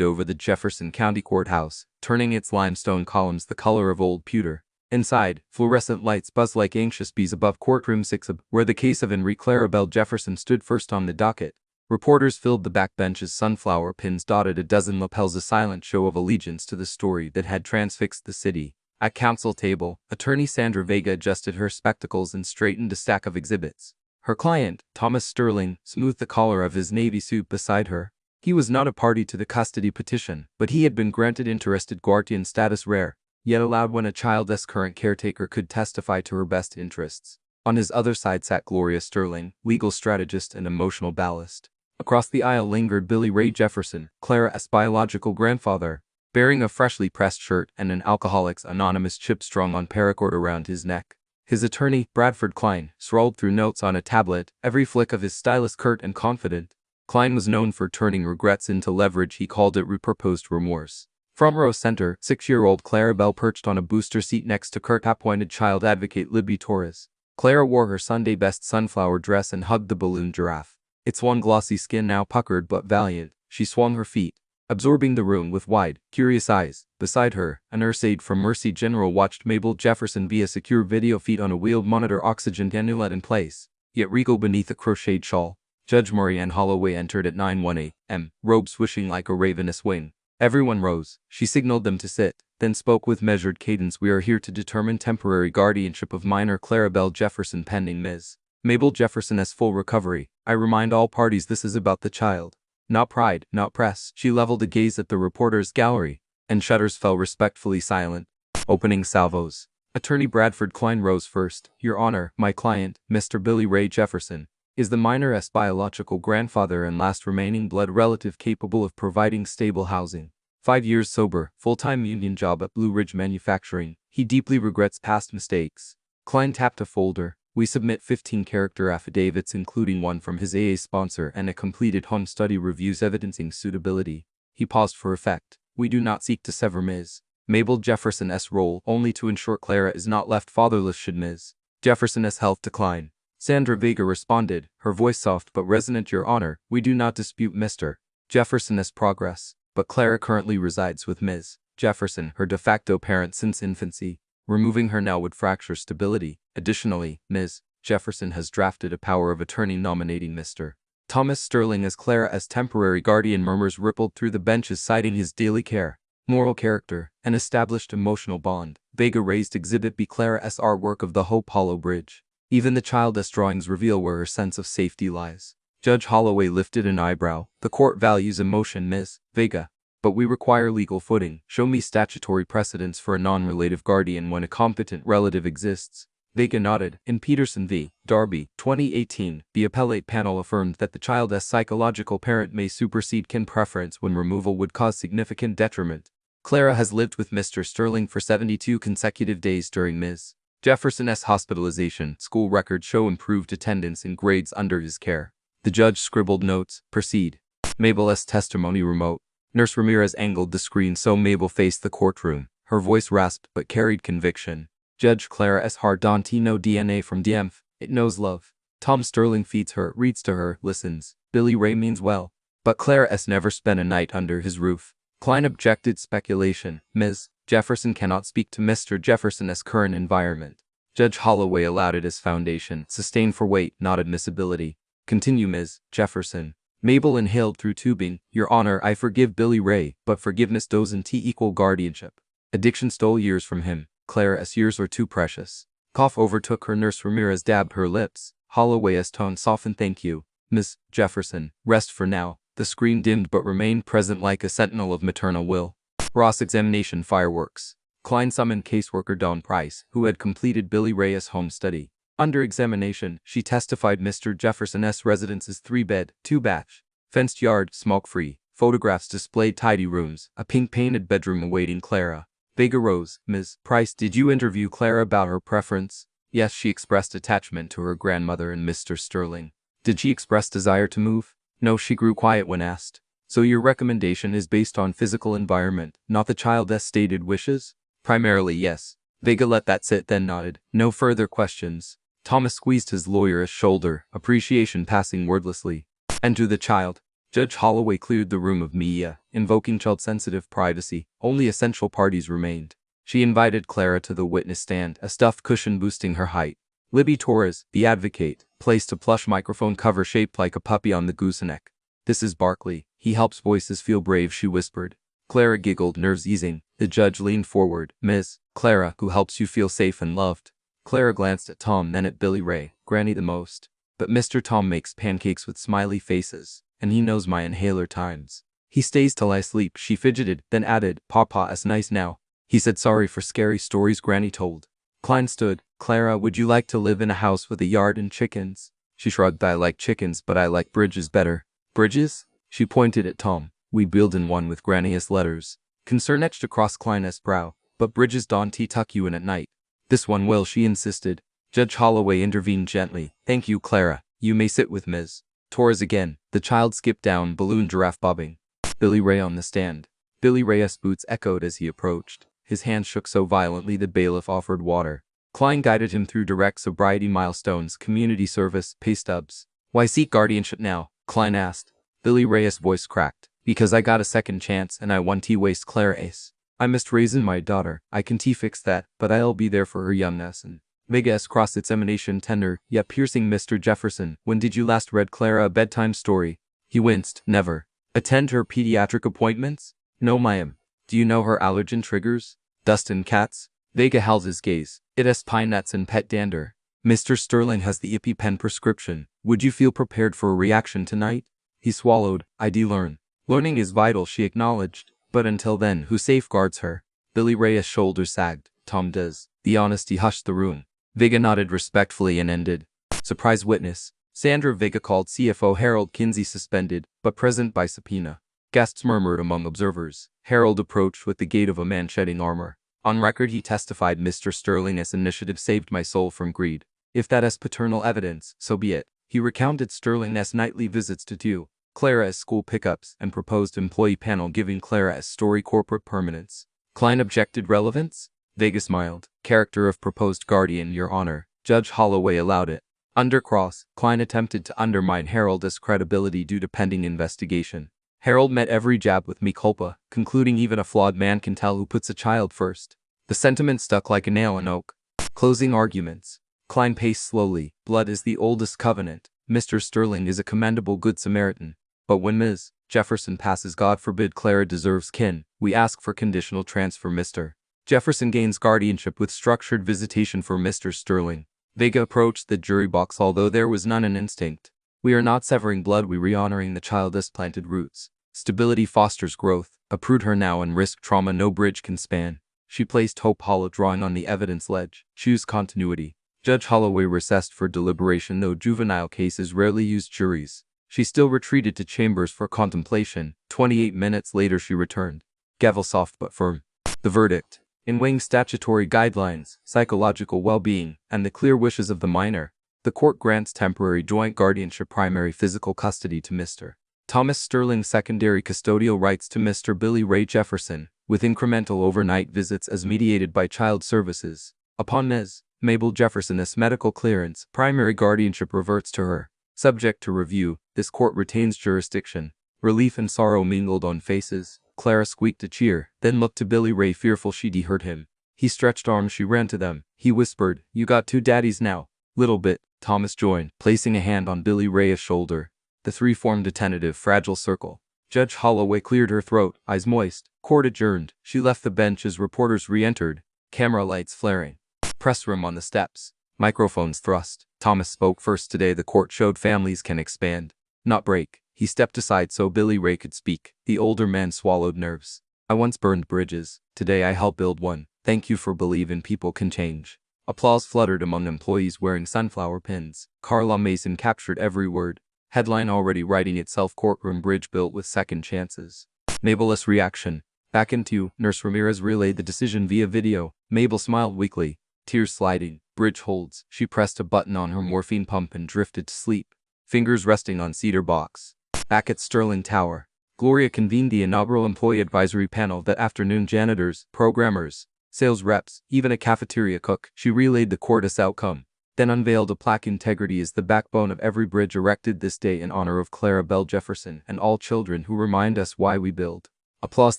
over the Jefferson County Courthouse, turning its limestone columns the color of old pewter. Inside, fluorescent lights buzzed like anxious bees above courtroom 6, where the case of Henry Clarabelle Jefferson stood first on the docket. Reporters filled the back benches, sunflower pins dotted a dozen lapels, a silent show of allegiance to the story that had transfixed the city. At counsel table, attorney Sandra Vega adjusted her spectacles and straightened a stack of exhibits. Her client, Thomas Sterling, smoothed the collar of his navy suit beside her. He was not a party to the custody petition, but he had been granted interested guardian status, rare, yet allowed when a child's current caretaker could testify to her best interests. On his other side sat Gloria Sterling, legal strategist and emotional ballast. Across the aisle lingered Billy Ray Jefferson, Clara's biological grandfather, bearing a freshly pressed shirt and an Alcoholics Anonymous chip strung on paracord around his neck. His attorney, Bradford Klein, scrawled through notes on a tablet, every flick of his stylus curt and confident. Klein was known for turning regrets into leverage. He called it repurposed remorse. From row center, 6-year-old Clarabelle perched on a booster seat next to Kirk-appointed child advocate Libby Torres. Clara wore her Sunday best sunflower dress and hugged the balloon giraffe. Its one glossy skin now puckered but valiant, she swung her feet, absorbing the room with wide, curious eyes. Beside her, a nurse aide from Mercy General watched Mabel Jefferson via secure video feed on a wheeled monitor, oxygen cannula in place, yet regal beneath a crocheted shawl. Judge Marianne Holloway entered at 9:01 a.m., robe swishing like a ravenous wing. Everyone rose. She signaled them to sit, then spoke with measured cadence. "We are here to determine temporary guardianship of minor Clarabelle Jefferson pending Ms. Mabel Jefferson's full recovery. I remind all parties this is about the child. Not pride, not press." She leveled a gaze at the reporters' gallery, and shutters fell respectfully silent. Opening salvos. Attorney Bradford Klein rose first. "Your Honor, my client, Mr. Billy Ray Jefferson, is the minor's biological grandfather and last remaining blood relative capable of providing stable housing. 5 years sober, full-time union job at Blue Ridge Manufacturing. He deeply regrets past mistakes." Klein tapped a folder. "We submit 15-character affidavits including one from his AA sponsor and a completed home study reviews evidencing suitability." He paused for effect. "We do not seek to sever Ms. Mabel Jefferson's role, only to ensure Clara is not left fatherless should Ms. Jefferson's health decline." Sandra Vega responded, her voice soft but resonant. "Your Honor, we do not dispute Mr. Jefferson's progress, but Clara currently resides with Ms. Jefferson, her de facto parent since infancy. Removing her now would fracture stability. Additionally, Ms. Jefferson has drafted a power of attorney nominating Mr. Thomas Sterling as Clara's temporary guardian." Murmurs rippled through the benches citing his daily care, moral character, and established emotional bond. Vega raised Exhibit B, Clara's artwork of the Hope Hollow Bridge. Even the child's drawings reveal where her sense of safety lies. Judge Holloway lifted an eyebrow. "The court values emotion, Ms. Vega, but we require legal footing. Show me statutory precedents for a non-relative guardian when a competent relative exists." Vega nodded. "In Peterson v. Darby, 2018, the appellate panel affirmed that the child's psychological parent may supersede kin preference when removal would cause significant detriment. Clara has lived with Mr. Sterling for 72 consecutive days during Ms. Jefferson's hospitalization. School records show improved attendance and grades under his care." The judge scribbled notes. "Proceed." Mabel's testimony remote. Nurse Ramirez angled the screen so Mabel faced the courtroom. Her voice rasped but carried conviction. "Judge, Clara's hardened no DNA from DMF. It knows love. Tom Sterling feeds her, reads to her, listens. Billy Ray means well. But Clara's never spent a night under his roof." Klein objected. "Speculation. Ms. Jefferson cannot speak to Mr. Jefferson's current environment." Judge Holloway allowed it as foundation, sustained for weight, not admissibility. "Continue, Ms. Jefferson." Mabel inhaled through tubing. "Your Honor, I forgive Billy Ray, but forgiveness doesn't equal guardianship. Addiction stole years from him. Clara's years are too precious." Cough overtook her. Nurse Ramirez dabbed her lips. Holloway's tone softened. "Thank you, Ms. Jefferson. Rest for now." The screen dimmed but remained present like a sentinel of maternal will. Cross-examination fireworks. Klein summoned caseworker Dawn Price, who had completed Billy Ray's home study. Under examination, she testified Mr. Jefferson's residence is 3-bed, 2-bath, fenced yard, smoke-free. Photographs displayed tidy rooms, a pink-painted bedroom awaiting Clara. Vega rose. "Ms. Price, did you interview Clara about her preference?" Yes, she expressed attachment to her grandmother and Mr. Sterling. Did she express desire to move? No, she grew quiet when asked. So your recommendation is based on physical environment, not the child's stated wishes? Primarily, yes. Vega let that sit, then nodded. No further questions. Thomas squeezed his lawyer's shoulder, appreciation passing wordlessly. Enter the child. Judge Holloway cleared the room of Mia, invoking child-sensitive privacy. Only essential parties remained. She invited Clara to the witness stand, a stuffed cushion boosting her height. Libby Torres, the advocate, placed a plush microphone cover shaped like a puppy on the gooseneck. This is Barkley. He helps voices feel brave, she whispered. Clara giggled, nerves easing. The judge leaned forward. Ms. Clara, who helps you feel safe and loved. Clara glanced at Tom, then at Billy Ray. Granny the most. But Mr. Tom makes pancakes with smiley faces, and he knows my inhaler times. He stays till I sleep, she fidgeted, then added, Papa is nice now. He said sorry for scary stories Granny told. Klein stood. Clara, would you like to live in a house with a yard and chickens? She shrugged. I like chickens, but I like bridges better. Bridges? She pointed at Tom. We build in one with Granny's letters. Concern etched across Klein's brow. But bridges don't tuck you in at night. This one will, she insisted. Judge Holloway intervened gently. Thank you, Clara. You may sit with Ms. Torres again. The child skipped down, balloon giraffe bobbing. Billy Ray on the stand. Billy Ray's boots echoed as he approached. His hand shook so violently the bailiff offered water. Klein guided him through direct sobriety milestones, community service, pay stubs. Why seek guardianship now? Klein asked. Billy Ray's voice cracked. Because I got a second chance and I want to waste Clara Ace. I must raising my daughter. I can fix that, but I'll be there for her youngness and Vegas crossed its emanation tender, yet piercing. Mr. Jefferson, when did you last read Clara a bedtime story? He winced. Never. Attend her pediatric appointments? No, ma'am. Do you know her allergen triggers? Dust and cats? Vega held his gaze. It has pine nuts and pet dander. Mr. Sterling has the EpiPen prescription. Would you feel prepared for a reaction tonight? He swallowed. I do learn. Learning is vital, she acknowledged. But until then, who safeguards her? Billy Ray's shoulders sagged. Tom does. The honesty hushed the room. Vega nodded respectfully and ended. Surprise witness. Sandra. Vega called CFO Harold Kinsey suspended, but present by subpoena. Guests murmured among observers. Harold approached with the gait of a man shedding armor. On record he testified, Mr. Sterling's initiative saved my soul from greed. If that is paternal evidence, so be it. He recounted Sterling's nightly visits to do. Clara's school pickups and proposed employee panel giving Clara's story corporate permanence. Klein objected. Relevance? Vega smiled. Character of proposed guardian, Your Honor. Judge Holloway allowed it. Undercross, Klein attempted to undermine Harold's credibility due to pending investigation. Harold met every jab with mea culpa, concluding even a flawed man can tell who puts a child first. The sentiment stuck like a nail in oak. Closing arguments. Klein paced slowly. Blood is the oldest covenant. Mr. Sterling is a commendable good Samaritan. But when Ms. Jefferson passes, God forbid Clara deserves kin, we ask for conditional transfer. Mr. Jefferson gains guardianship with structured visitation for Mr. Sterling. Vega approached the jury box, although there was none in instinct. We are not severing blood, we re-honoring the child's planted roots. Stability fosters growth. Uproot her now and risk trauma no bridge can span. She placed Hope Hollow drawing on the evidence ledge. Choose continuity. Judge Holloway recessed for deliberation, though juvenile cases rarely use juries. She still retreated to chambers for contemplation. 28 minutes later she returned. Gavel soft but firm. The verdict. In weighing statutory guidelines, psychological well-being, and the clear wishes of the minor, the court grants temporary joint guardianship, primary physical custody to Mr. Thomas Sterling, secondary custodial rights to Mr. Billy Ray Jefferson, with incremental overnight visits as mediated by Child Services. Upon Ms. Mabel Jefferson's medical clearance, primary guardianship reverts to her. Subject to review, this court retains jurisdiction. Relief and sorrow mingled on faces. Clara squeaked a cheer, then looked to Billy Ray, fearful she'd hurt him. He stretched arms, she ran to them. He whispered, You got two daddies now. Little bit. Thomas joined, placing a hand on Billy Ray's shoulder. The three formed a tentative, fragile circle. Judge Holloway cleared her throat, eyes moist. Court adjourned. She left the bench as reporters re-entered. Camera lights flaring. Press room on the steps. Microphones thrust. Thomas spoke first. Today the court showed families can expand, not break. He stepped aside so Billy Ray could speak. The older man swallowed nerves. I once burned bridges. Today I help build one. Thank you for believing people can change. Applause fluttered among employees wearing sunflower pins. Carla Mason captured every word. Headline already writing itself. Courtroom bridge built with second chances. Mabel's reaction. Back into. Nurse Ramirez relayed the decision via video. Mabel smiled weakly. Tears sliding, bridge holds, she pressed a button on her morphine pump and drifted to sleep, fingers resting on cedar box. Back at Sterling Tower, Gloria convened the inaugural employee advisory panel that afternoon. Janitors, programmers, sales reps, even a cafeteria cook. She relayed the courteous outcome, then unveiled a plaque. Integrity is the backbone of every bridge erected this day in honor of Clara Bell Jefferson and all children who remind us why we build. Applause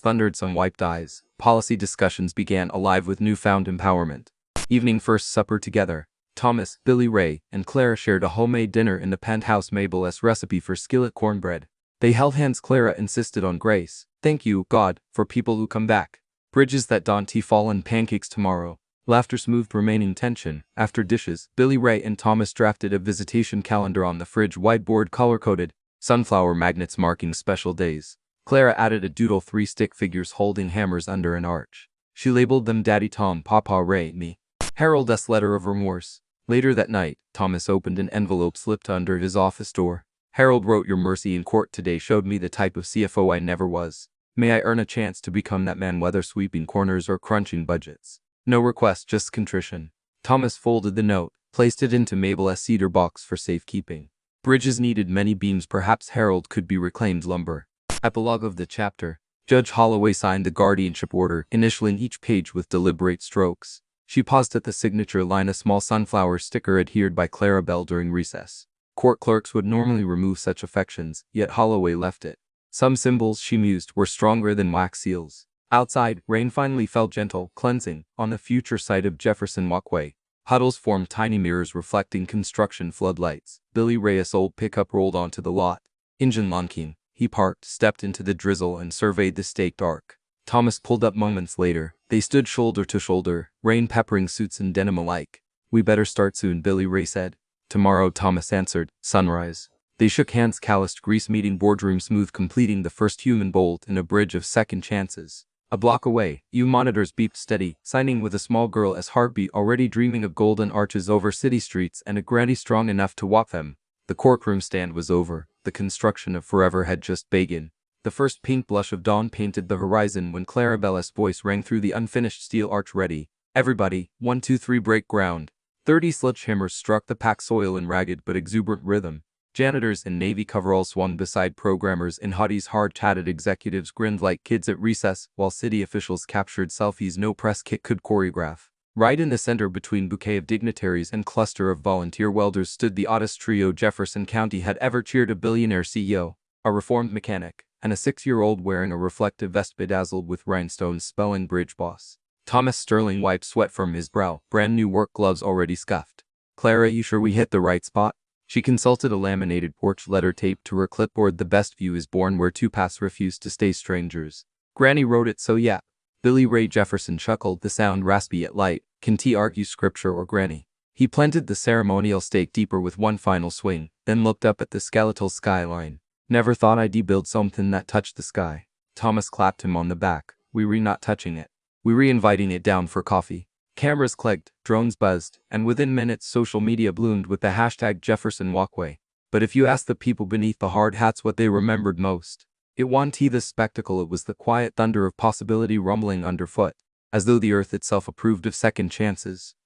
thundered, some wiped eyes. Policy discussions began, alive with newfound empowerment. Evening first supper together. Thomas, Billy Ray, and Clara shared a homemade dinner in the penthouse. Mabel's recipe for skillet cornbread. They held hands. Clara insisted on grace. Thank you, God, for people who come back. Bridges that don't fall, and pancakes tomorrow. Laughter smoothed remaining tension. After dishes, Billy Ray and Thomas drafted a visitation calendar on the fridge whiteboard, color-coded, sunflower magnets marking special days. Clara added a doodle, 3 stick figures holding hammers under an arch. She labeled them Daddy Tom, Papa Ray, me. Harold's letter of remorse. Later that night, Thomas opened an envelope slipped under his office door. Harold wrote, your mercy in court today showed me the type of CFO I never was. May I earn a chance to become that man, whether sweeping corners or crunching budgets. No request, just contrition. Thomas folded the note, placed it into Mabel's cedar box for safekeeping. Bridges needed many beams, perhaps Harold could be reclaimed lumber. Epilogue of the chapter. Judge Holloway signed the guardianship order, initialing each page with deliberate strokes. She paused at the signature line, a small sunflower sticker adhered by Clara Bell during recess. Court clerks would normally remove such affections, yet Holloway left it. Some symbols, she mused, were stronger than wax seals. Outside, rain finally fell, gentle, cleansing, on the future site of Jefferson Walkway. Puddles formed tiny mirrors reflecting construction floodlights. Billy Ray's old pickup rolled onto the lot. Engine lonking. He parked, stepped into the drizzle, and surveyed the staked arc. Thomas pulled up moments later. They stood shoulder to shoulder, rain peppering suits and denim alike. We better start soon, Billy Ray said. Tomorrow, Thomas answered. Sunrise. They shook hands, calloused grease meeting boardroom smooth, completing the first human bolt in a bridge of second chances. A block away, monitors beeped steady, signing with a small girl as heartbeat, already dreaming of golden arches over city streets and a granny strong enough to walk them. The courtroom stand was over. The construction of forever had just begun. The first pink blush of dawn painted the horizon when Clara Bell's voice rang through the unfinished steel arch. Ready. Everybody, 1, 2, 3, break ground. 30 sledgehammers struck the packed soil in ragged but exuberant rhythm. Janitors in navy coveralls swung beside programmers in hoodies. Hard-chatted executives grinned like kids at recess, while city officials captured selfies no press kit could choreograph. Right in the center, between bouquet of dignitaries and cluster of volunteer welders, stood the oddest trio Jefferson County had ever cheered: a billionaire CEO, a reformed mechanic, and a 6-year-old wearing a reflective vest bedazzled with rhinestones spelling bridge boss. Thomas Sterling wiped sweat from his brow, brand new work gloves already scuffed. Clara, you sure we hit the right spot? She consulted a laminated porch letter taped to her clipboard. The best view is born where two paths refuse to stay strangers. Granny wrote it, so yeah. Billy Ray Jefferson chuckled, the sound raspy yet light. Can T argue scripture or Granny? He planted the ceremonial stake deeper with one final swing, then looked up at the skeletal skyline. Never thought I'd build something that touched the sky. Thomas clapped him on the back. We re not touching it. We re-inviting it down for coffee. Cameras clicked, drones buzzed, and within minutes social media bloomed with the hashtag Jefferson Walkway. But if you asked the people beneath the hard hats what they remembered most, it wasn't the spectacle, it was the quiet thunder of possibility rumbling underfoot, as though the earth itself approved of second chances.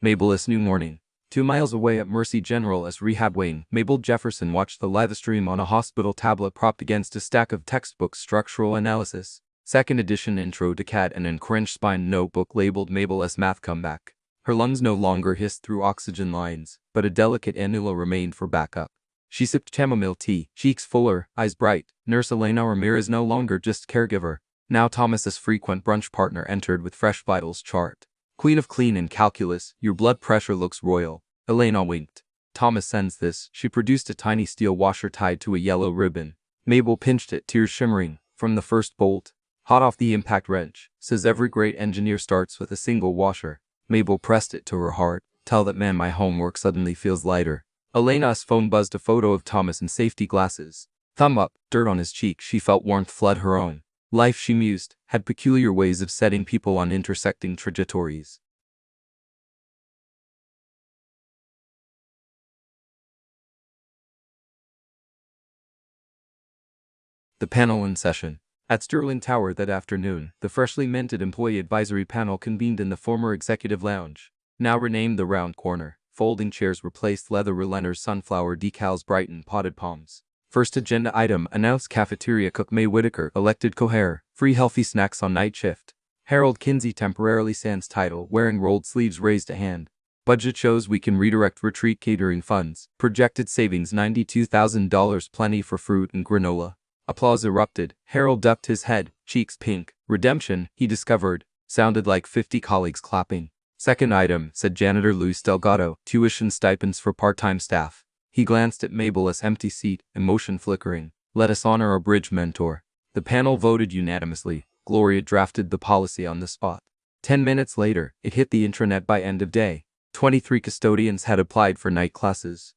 Mabel's new morning. 2 miles away at Mercy General's rehab wing, Mabel Jefferson watched the live stream on a hospital tablet propped against a stack of textbooks. Structural analysis, second edition, intro to CAD, and an cringe spine notebook labeled Mabel's math comeback. Her lungs no longer hissed through oxygen lines, but a delicate annula remained for backup. She sipped chamomile tea, cheeks fuller, eyes bright. Nurse Elena Ramirez no longer just caregiver. Now Thomas's frequent brunch partner entered with fresh vitals chart. Queen of clean and calculus, your blood pressure looks royal. Elena winked. Thomas sends this. She produced a tiny steel washer tied to a yellow ribbon. Mabel pinched it, tears shimmering. From the first bolt, hot off the impact wrench. Says every great engineer starts with a single washer. Mabel pressed it to her heart. Tell that man my homework suddenly feels lighter. Elena's phone buzzed, a photo of Thomas in safety glasses. Thumb up, dirt on his cheek. She felt warmth flood her own. Life, she mused, had peculiar ways of setting people on intersecting trajectories. The panel in session. At Sterling Tower that afternoon, the freshly minted employee advisory panel convened in the former executive lounge, now renamed the Round Corner. Folding chairs replaced leather recliners, sunflower decals brightened potted palms. First agenda item, announced cafeteria cook May Whitaker elected co-hair, free healthy snacks on night shift. Harold Kinsey temporarily sans title, wearing rolled sleeves, raised a hand. Budget shows we can redirect retreat catering funds. Projected savings $92,000, plenty for fruit and granola. Applause erupted. Harold ducked his head, cheeks pink. Redemption, he discovered, sounded like 50 colleagues clapping. Second item, said janitor Luis Delgado, tuition stipends for part-time staff. He glanced at Mabel's empty seat, emotion flickering. Let us honor our bridge mentor. The panel voted unanimously. Gloria drafted the policy on the spot. 10 minutes later, it hit the intranet. By end of day, 23 custodians had applied for night classes.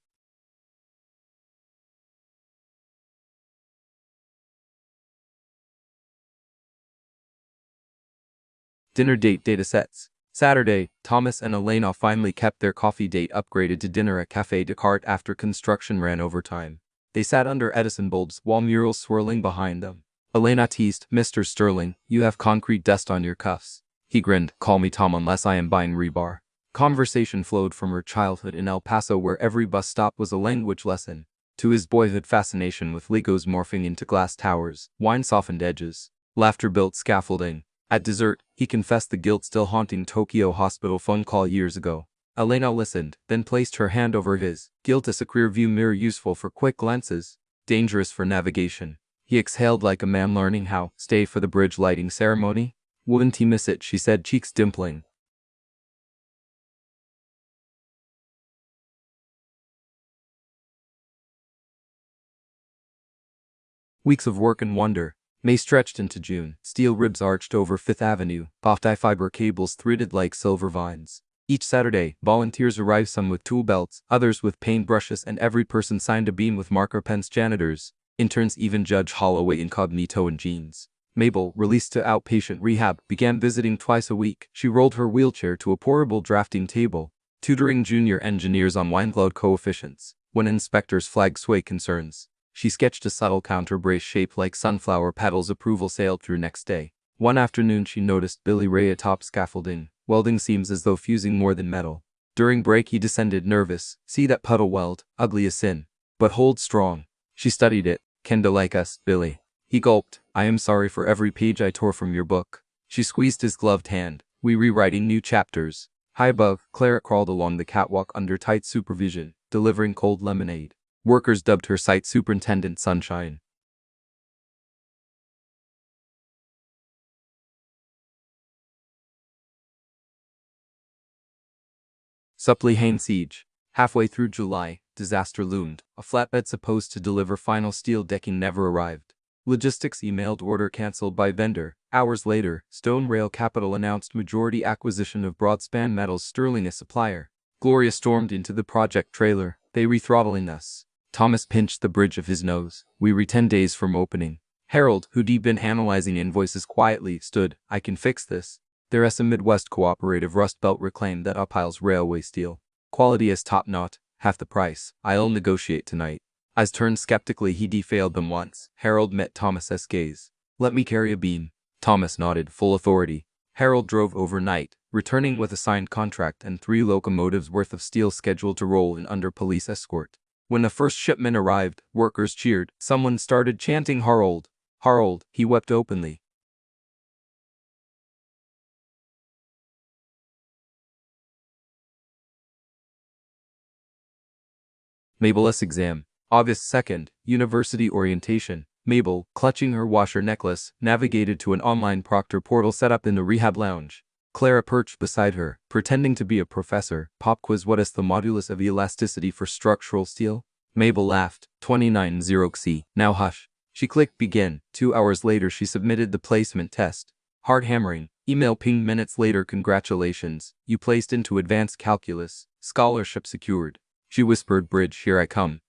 Dinner date datasets. Saturday, Thomas and Elena finally kept their coffee date upgraded to dinner at Café Descartes after construction ran overtime. They sat under Edison bulbs, wall murals swirling behind them. Elena teased, "Mr. Sterling, you have concrete dust on your cuffs." He grinned, "Call me Tom unless I am buying rebar." Conversation flowed from her childhood in El Paso, where every bus stop was a language lesson, to his boyhood fascination with Legos morphing into glass towers, wine-softened edges. Laughter built scaffolding. At dessert, he confessed the guilt still haunting Tokyo hospital phone call years ago. Elena listened, then placed her hand over his. Guilt as a rear view mirror, useful for quick glances, dangerous for navigation. He exhaled like a man learning how. Stay for the bridge lighting ceremony? Wouldn't he miss it, she said, cheeks dimpling. Weeks of work and wonder. May stretched into June. Steel ribs arched over Fifth Avenue, soft fiber cables threaded like silver vines. Each Saturday, volunteers arrived, some with tool belts, others with paintbrushes, and every person signed a beam with marker pens. Janitors, interns, even Judge Holloway incognito in jeans. Mabel, released to outpatient rehab, began visiting twice a week. She rolled her wheelchair to a portable drafting table, tutoring junior engineers on wind-load coefficients. When inspectors flagged sway concerns, she sketched a subtle counterbrace shaped like sunflower petals. Approval sailed through. Next day, one afternoon, she noticed Billy Ray atop scaffolding, welding seams as though fusing more than metal. During break, he descended, nervous. "See that puddle weld? Ugly as sin. But hold strong." She studied it. "Kendo like us, Billy." He gulped. "I am sorry for every page I tore from your book." She squeezed his gloved hand. "We rewriting new chapters." High above, Clara crawled along the catwalk under tight supervision, delivering cold lemonade. Workers dubbed her site superintendent Sunshine. Supply Hain siege. Halfway through July, disaster loomed. A flatbed supposed to deliver final steel decking never arrived. Logistics emailed order cancelled by vendor. Hours later, Stone Rail Capital announced majority acquisition of Broadspan Metals, Sterling as supplier. Gloria stormed into the project trailer. "They rethrottling us." Thomas pinched the bridge of his nose. "We re 10 days from opening." Harold, who'd been analyzing invoices quietly, stood. "I can fix this." Their SM Midwest Cooperative Rust Belt reclaimed that Uphile's railway steel. "Quality is top-notch, half the price. I'll negotiate tonight." Eyes turned skeptically. He defailed them once. Harold met Thomas's gaze. "Let me carry a beam." Thomas nodded, full authority. Harold drove overnight, returning with a signed contract and 3 locomotives worth of steel scheduled to roll in under police escort. When the first shipment arrived, workers cheered. Someone started chanting, "Harold! Harold!" He wept openly. Mabel's exam. August 2nd, university orientation. Mabel, clutching her washer necklace, navigated to an online proctor portal set up in the rehab lounge. Clara perched beside her, pretending to be a professor. "Pop quiz, what is the modulus of elasticity for structural steel?" Mabel laughed. 29 Xeroxy. "Now hush." She clicked begin. 2 hours later, she submitted the placement test. Hard hammering. Email pinged minutes later. "Congratulations, you placed into advanced calculus. Scholarship secured." She whispered, "Bridge, here I come."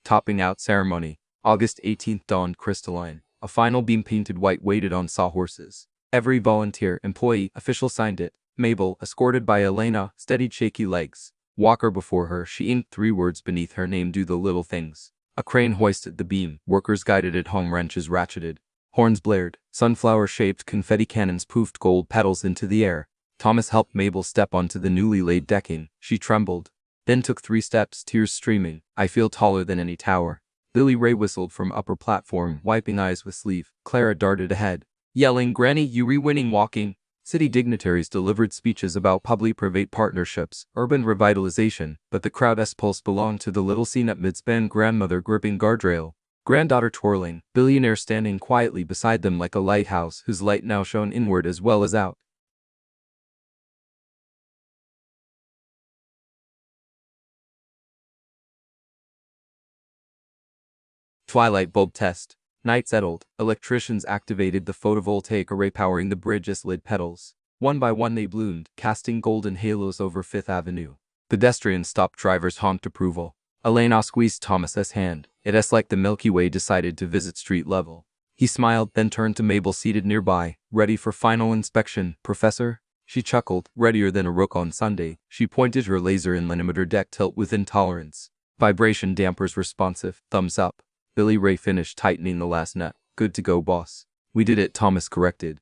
Topping out ceremony. August 18th dawned crystalline. A final beam painted white waited on sawhorses. Every volunteer, employee, official signed it. Mabel, escorted by Elena, steadied shaky legs. Walker before her, she inked 3 words beneath her name: do the little things. A crane hoisted the beam, workers guided it home, wrenches ratcheted. Horns blared, sunflower-shaped confetti cannons poofed gold petals into the air. Thomas helped Mabel step onto the newly laid decking. She trembled, then took 3 steps, tears streaming. I feel taller than any tower. Billy Ray whistled from upper platform, wiping eyes with sleeve. Clara darted ahead, yelling, "Granny, you re-winning walking." City dignitaries delivered speeches about public-private partnerships, urban revitalization, but the crowd's pulse belonged to the little CNET mid-span grandmother gripping guardrail, granddaughter twirling, billionaire standing quietly beside them like a lighthouse whose light now shone inward as well as out. Twilight bulb test. Night settled. Electricians activated the photovoltaic array powering the bridge's lid petals. One by one they bloomed, casting golden halos over Fifth Avenue. Pedestrians stopped, drivers honked approval. Elena squeezed Thomas's hand. It's like the Milky Way decided to visit street level. He smiled, then turned to Mabel seated nearby. "Ready for final inspection, Professor?" She chuckled, readier than a rook on Sunday. She pointed her laser in linemeter deck tilt with intolerance. Vibration dampers responsive, thumbs up. Billy Ray finished tightening the last nut. "Good to go, boss." "We did it," Thomas corrected.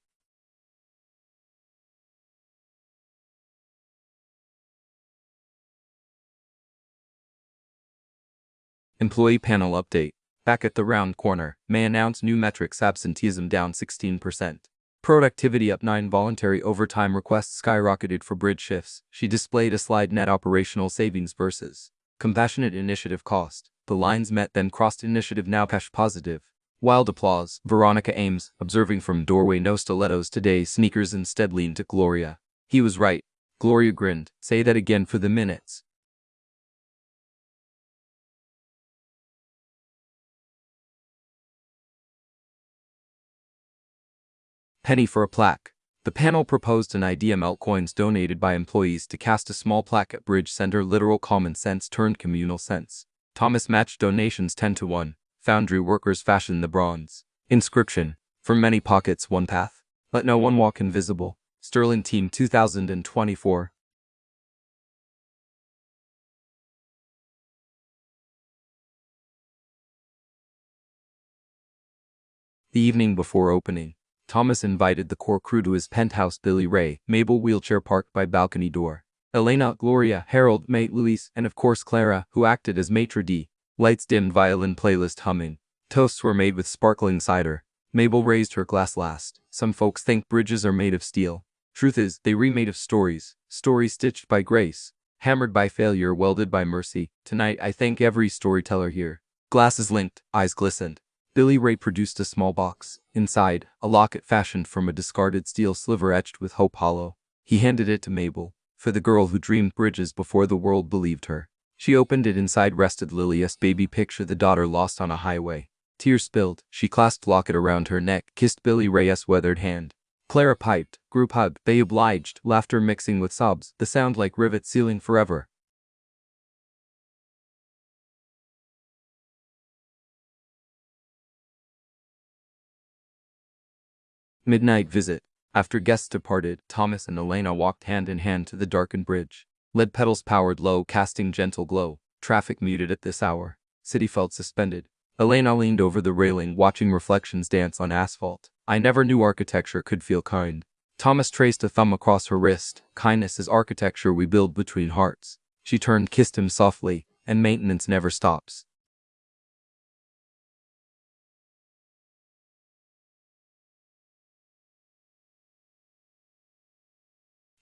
Employee panel update. Back at the round corner, May announced new metrics: absenteeism down 16%. Productivity up 9, voluntary overtime requests skyrocketed for bridge shifts. She displayed a slide: net operational savings versus compassionate initiative cost. The lines met then crossed: initiative now cash positive. Wild applause. Veronica Ames, observing from doorway: no stilettos today, sneakers instead, leaned to Gloria. He was right. Gloria grinned. "Say that again for the minutes." Penny for a plaque. The panel proposed an idea: melt coins donated by employees to cast a small plaque at Bridge Center. Literal common sense turned communal sense. Thomas matched donations 10 to 1. Foundry workers fashioned the bronze inscription: "From many pockets, one path. Let no one walk invisible." Sterling Team 2024. The evening before opening, Thomas invited the core crew to his penthouse: Billy Ray, Mabel wheelchair parked by balcony door, Elena, Gloria, Harold, Mate Luis, and of course Clara, who acted as maitre d'. Lights dimmed, violin playlist humming. Toasts were made with sparkling cider. Mabel raised her glass last. "Some folks think bridges are made of steel. Truth is, they remade of stories. Stories stitched by grace, hammered by failure, welded by mercy. Tonight I thank every storyteller here." Glasses linked, eyes glistened. Billy Ray produced a small box. Inside, a locket fashioned from a discarded steel sliver etched with hope hollow. He handed it to Mabel. "For the girl who dreamed bridges before the world believed her." She opened it. Inside rested Lily's baby picture, the daughter lost on a highway. Tears spilled. She clasped locket around her neck, kissed Billy Ray's weathered hand. Clara piped. Group hug. They obliged, laughter mixing with sobs, the sound like rivets sealing forever. Midnight visit. After guests departed, Thomas and Elena walked hand in hand to the darkened bridge. Lead petals powered low, casting gentle glow. Traffic muted at this hour. City felt suspended. Elena leaned over the railing, watching reflections dance on asphalt. "I never knew architecture could feel kind." Thomas traced a thumb across her wrist. "Kindness is architecture we build between hearts." She turned, kissed him softly. "And maintenance never stops."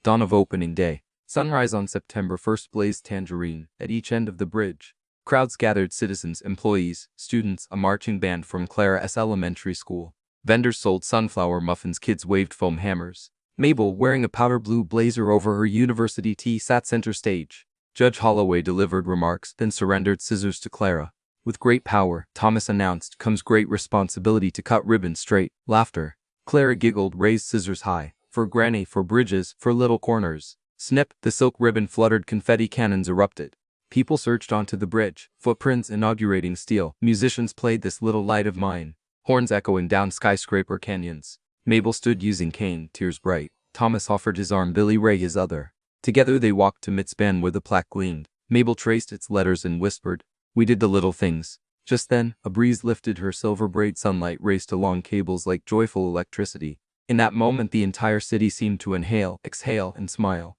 Dawn of opening day. Sunrise on September 1st blazed tangerine at each end of the bridge. Crowds gathered: citizens, employees, students, a marching band from Clara's elementary school. Vendors sold sunflower muffins, kids waved foam hammers. Mabel, wearing a powder blue blazer over her university tee, sat center stage. Judge Holloway delivered remarks, then surrendered scissors to Clara. "With great power," Thomas announced, "comes great responsibility to cut ribbons straight." Laughter. Clara giggled, raised scissors high. "For Granny, for bridges, for little corners." Snip, the silk ribbon fluttered, confetti cannons erupted. People surged onto the bridge, footprints inaugurating steel. Musicians played "This Little Light of Mine," horns echoing down skyscraper canyons. Mabel stood using cane, tears bright. Thomas offered his arm, Billy Ray his other. Together they walked to midspan where the plaque gleamed. Mabel traced its letters and whispered, "We did the little things." Just then, a breeze lifted her silver braid. Sunlight raced along cables like joyful electricity. In that moment the entire city seemed to inhale, exhale, and smile.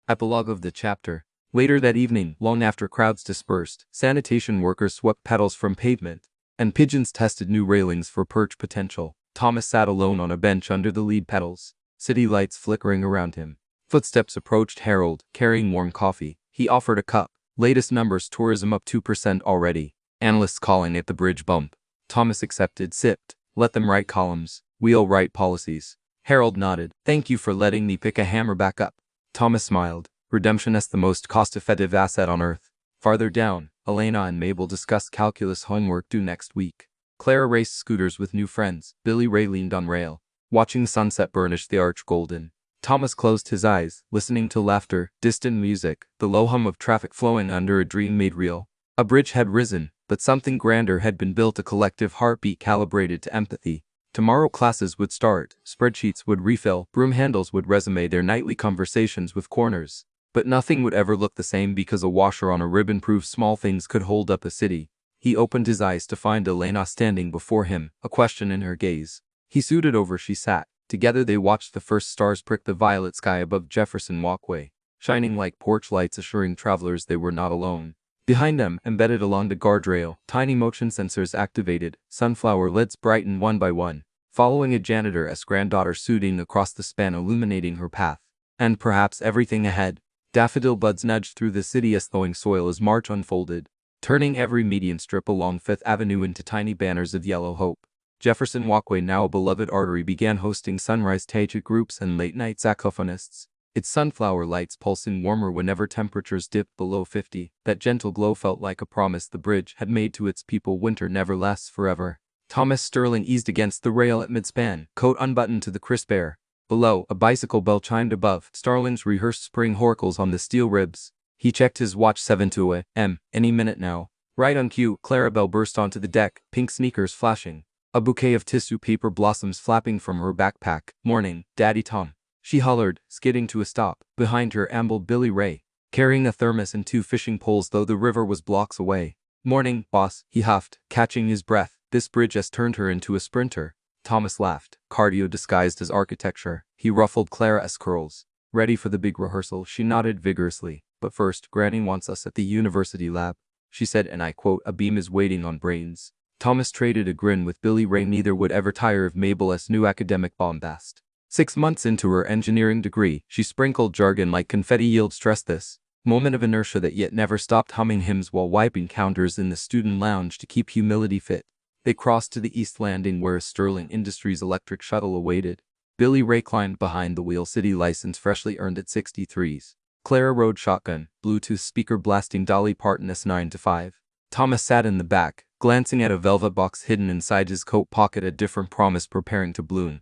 Epilogue of the chapter. Later that evening, long after crowds dispersed, sanitation workers swept petals from pavement, and pigeons tested new railings for perch potential. Thomas sat alone on a bench under the lead petals, city lights flickering around him. Footsteps approached Harold, carrying warm coffee. He offered a cup. Latest numbers, tourism up 2% already. Analysts calling it the bridge bump. Thomas accepted, sipped. Let them write columns. We'll write policies. Harold nodded. Thank you for letting me pick a hammer back up. Thomas smiled. Redemption is the most cost-effective asset on Earth. Farther down, Elena and Mabel discussed calculus homework due next week. Clara raced scooters with new friends. Billy Ray leaned on rail, watching the sunset burnish the arch golden. Thomas closed his eyes, listening to laughter, distant music, the low hum of traffic flowing under a dream made real. A bridge had risen, but something grander had been built, a collective heartbeat calibrated to empathy. Tomorrow classes would start, spreadsheets would refill, broom handles would resume their nightly conversations with corners. But nothing would ever look the same because a washer on a ribbon proved small things could hold up a city. He opened his eyes to find Elena standing before him, a question in her gaze. He suited over, she sat. Together they watched the first stars prick the violet sky above Jefferson Walkway, shining like porch lights assuring travelers they were not alone. Behind them, embedded along the guardrail, tiny motion sensors activated, sunflower lids brightened one by one, following a janitor as granddaughter shooting across the span, illuminating her path. And perhaps everything ahead. Daffodil buds nudged through the city as thawing soil as March unfolded, turning every median strip along Fifth Avenue into tiny banners of yellow hope. Jefferson Walkway, now a beloved artery, began hosting sunrise Tajik groups and late-night saxophonists. Its sunflower lights pulsing warmer whenever temperatures dipped below 50. That gentle glow felt like a promise the bridge had made to its people. Winter never lasts forever. Thomas Sterling eased against the rail at midspan, coat unbuttoned to the crisp air. Below, a bicycle bell chimed above. Starlings rehearsed spring horacles on the steel ribs. He checked his watch, 7 a.m. Any minute now. Right on cue, Clarabelle burst onto the deck, pink sneakers flashing. A bouquet of tissue paper blossoms flapping from her backpack. Morning, Daddy Tom. She hollered, skidding to a stop. Behind her ambled Billy Ray, carrying a thermos and 2 fishing poles, though the river was blocks away. Morning, boss, he huffed, catching his breath. This bridge has turned her into a sprinter. Thomas laughed, cardio disguised as architecture. He ruffled Clara's curls. Ready for the big rehearsal? She nodded vigorously. But first, Granny wants us at the university lab, she said, and I quote, a beam is waiting on brains. Thomas traded a grin with Billy Ray. Neither would ever tire of Mabel's new academic bombast. 6 months into her engineering degree, she sprinkled jargon like confetti. Yield stress this moment of inertia that yet never stopped, humming hymns while wiping counters in the student lounge to keep humility fit. They crossed to the East Landing where a Sterling Industries electric shuttle awaited. Billy Ray climbed behind the wheel, city license freshly earned at 63s. Clara rode shotgun, Bluetooth speaker blasting Dolly Parton's 9 to 5. Thomas sat in the back, glancing at a velvet box hidden inside his coat pocket, a different promise preparing to bloom.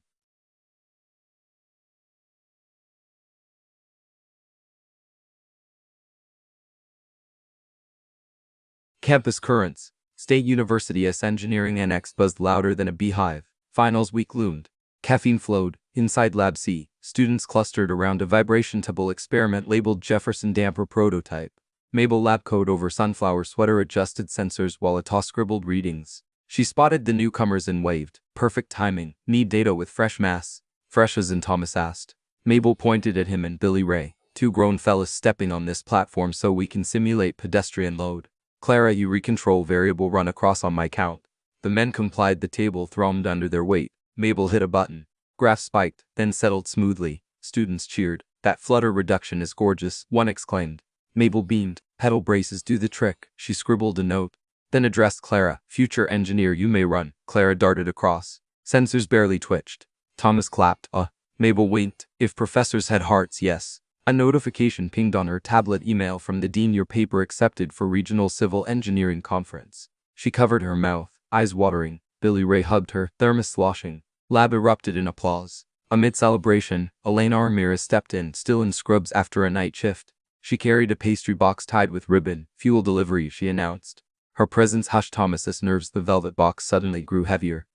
Campus currents. State University's engineering annex buzzed louder than a beehive. Finals week loomed. Caffeine flowed. Inside Lab C, students clustered around a vibration-table experiment labeled Jefferson Damper Prototype. Mabel lab code over sunflower sweater adjusted sensors while Ata scribbled readings. She spotted the newcomers and waved. Perfect timing. Need data with fresh mass. Fresh as in? Thomas asked. Mabel pointed at him and Billy Ray. 2 grown fellas stepping on this platform so we can simulate pedestrian load. Clara, you recontrol variable run across on my count. The men complied. The table thrummed under their weight. Mabel hit a button. Graph spiked, then settled smoothly. Students cheered. That flutter reduction is gorgeous, one exclaimed. Mabel beamed. Pedal braces do the trick. She scribbled a note, then addressed Clara. Future engineer, you may run. Clara darted across. Sensors barely twitched. Thomas clapped. Mabel winked. If professors had hearts, yes. A notification pinged on her tablet. Email from the dean. Your paper accepted for regional civil engineering conference. She covered her mouth, eyes watering. Billy Ray hugged her, thermos sloshing. Lab erupted in applause. Amid celebration, Elena Ramirez stepped in, still in scrubs after a night shift. She carried a pastry box tied with ribbon. Fuel delivery, she announced. Her presence hushed Thomas's nerves. The velvet box suddenly grew heavier.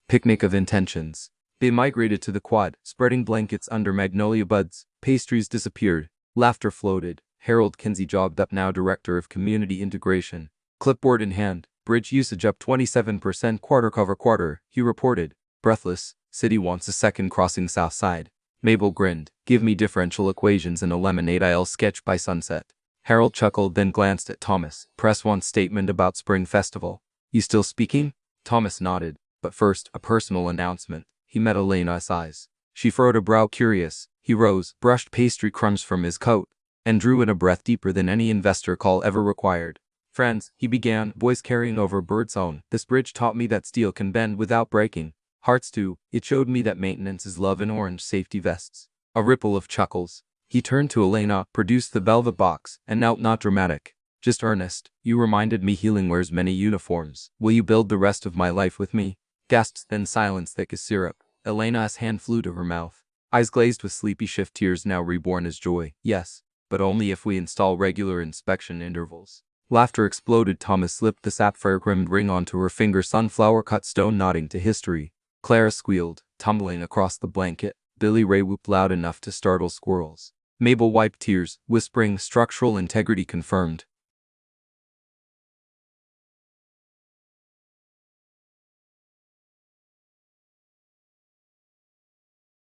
Picnic of intentions. They migrated to the quad, spreading blankets under magnolia buds. Pastries disappeared. Laughter floated. Harold Kinsey jogged up, now director of community integration. Clipboard in hand, bridge usage up 27% quarter. He reported. Breathless, city wants a second crossing south side. Mabel grinned. Give me differential equations and a lemonade, I'll sketch by sunset. Harold chuckled, then glanced at Thomas. Press wants statement about spring festival. You still speaking? Thomas nodded. But first, a personal announcement. He met Elena's eyes. She furrowed a brow, curious. He rose, brushed pastry crumbs from his coat, and drew in a breath deeper than any investor call ever required. Friends, he began, voice carrying over birdsong. This bridge taught me that steel can bend without breaking. Hearts too. It showed me that maintenance is love in orange safety vests. A ripple of chuckles. He turned to Elena, produced the velvet box, and now, not dramatic, just earnest. You reminded me healing wears many uniforms. Will you build the rest of my life with me? Gasps, then silence thick as syrup. Elena's hand flew to her mouth. Eyes glazed with sleepy shift, tears now reborn as joy. Yes, but only if we install regular inspection intervals. Laughter exploded. Thomas slipped the sapphire-rimmed ring onto her finger. Sunflower-cut stone, nodding to history. Clara squealed, tumbling across the blanket. Billy Ray whooped loud enough to startle squirrels. Mabel wiped tears, whispering, structural integrity confirmed.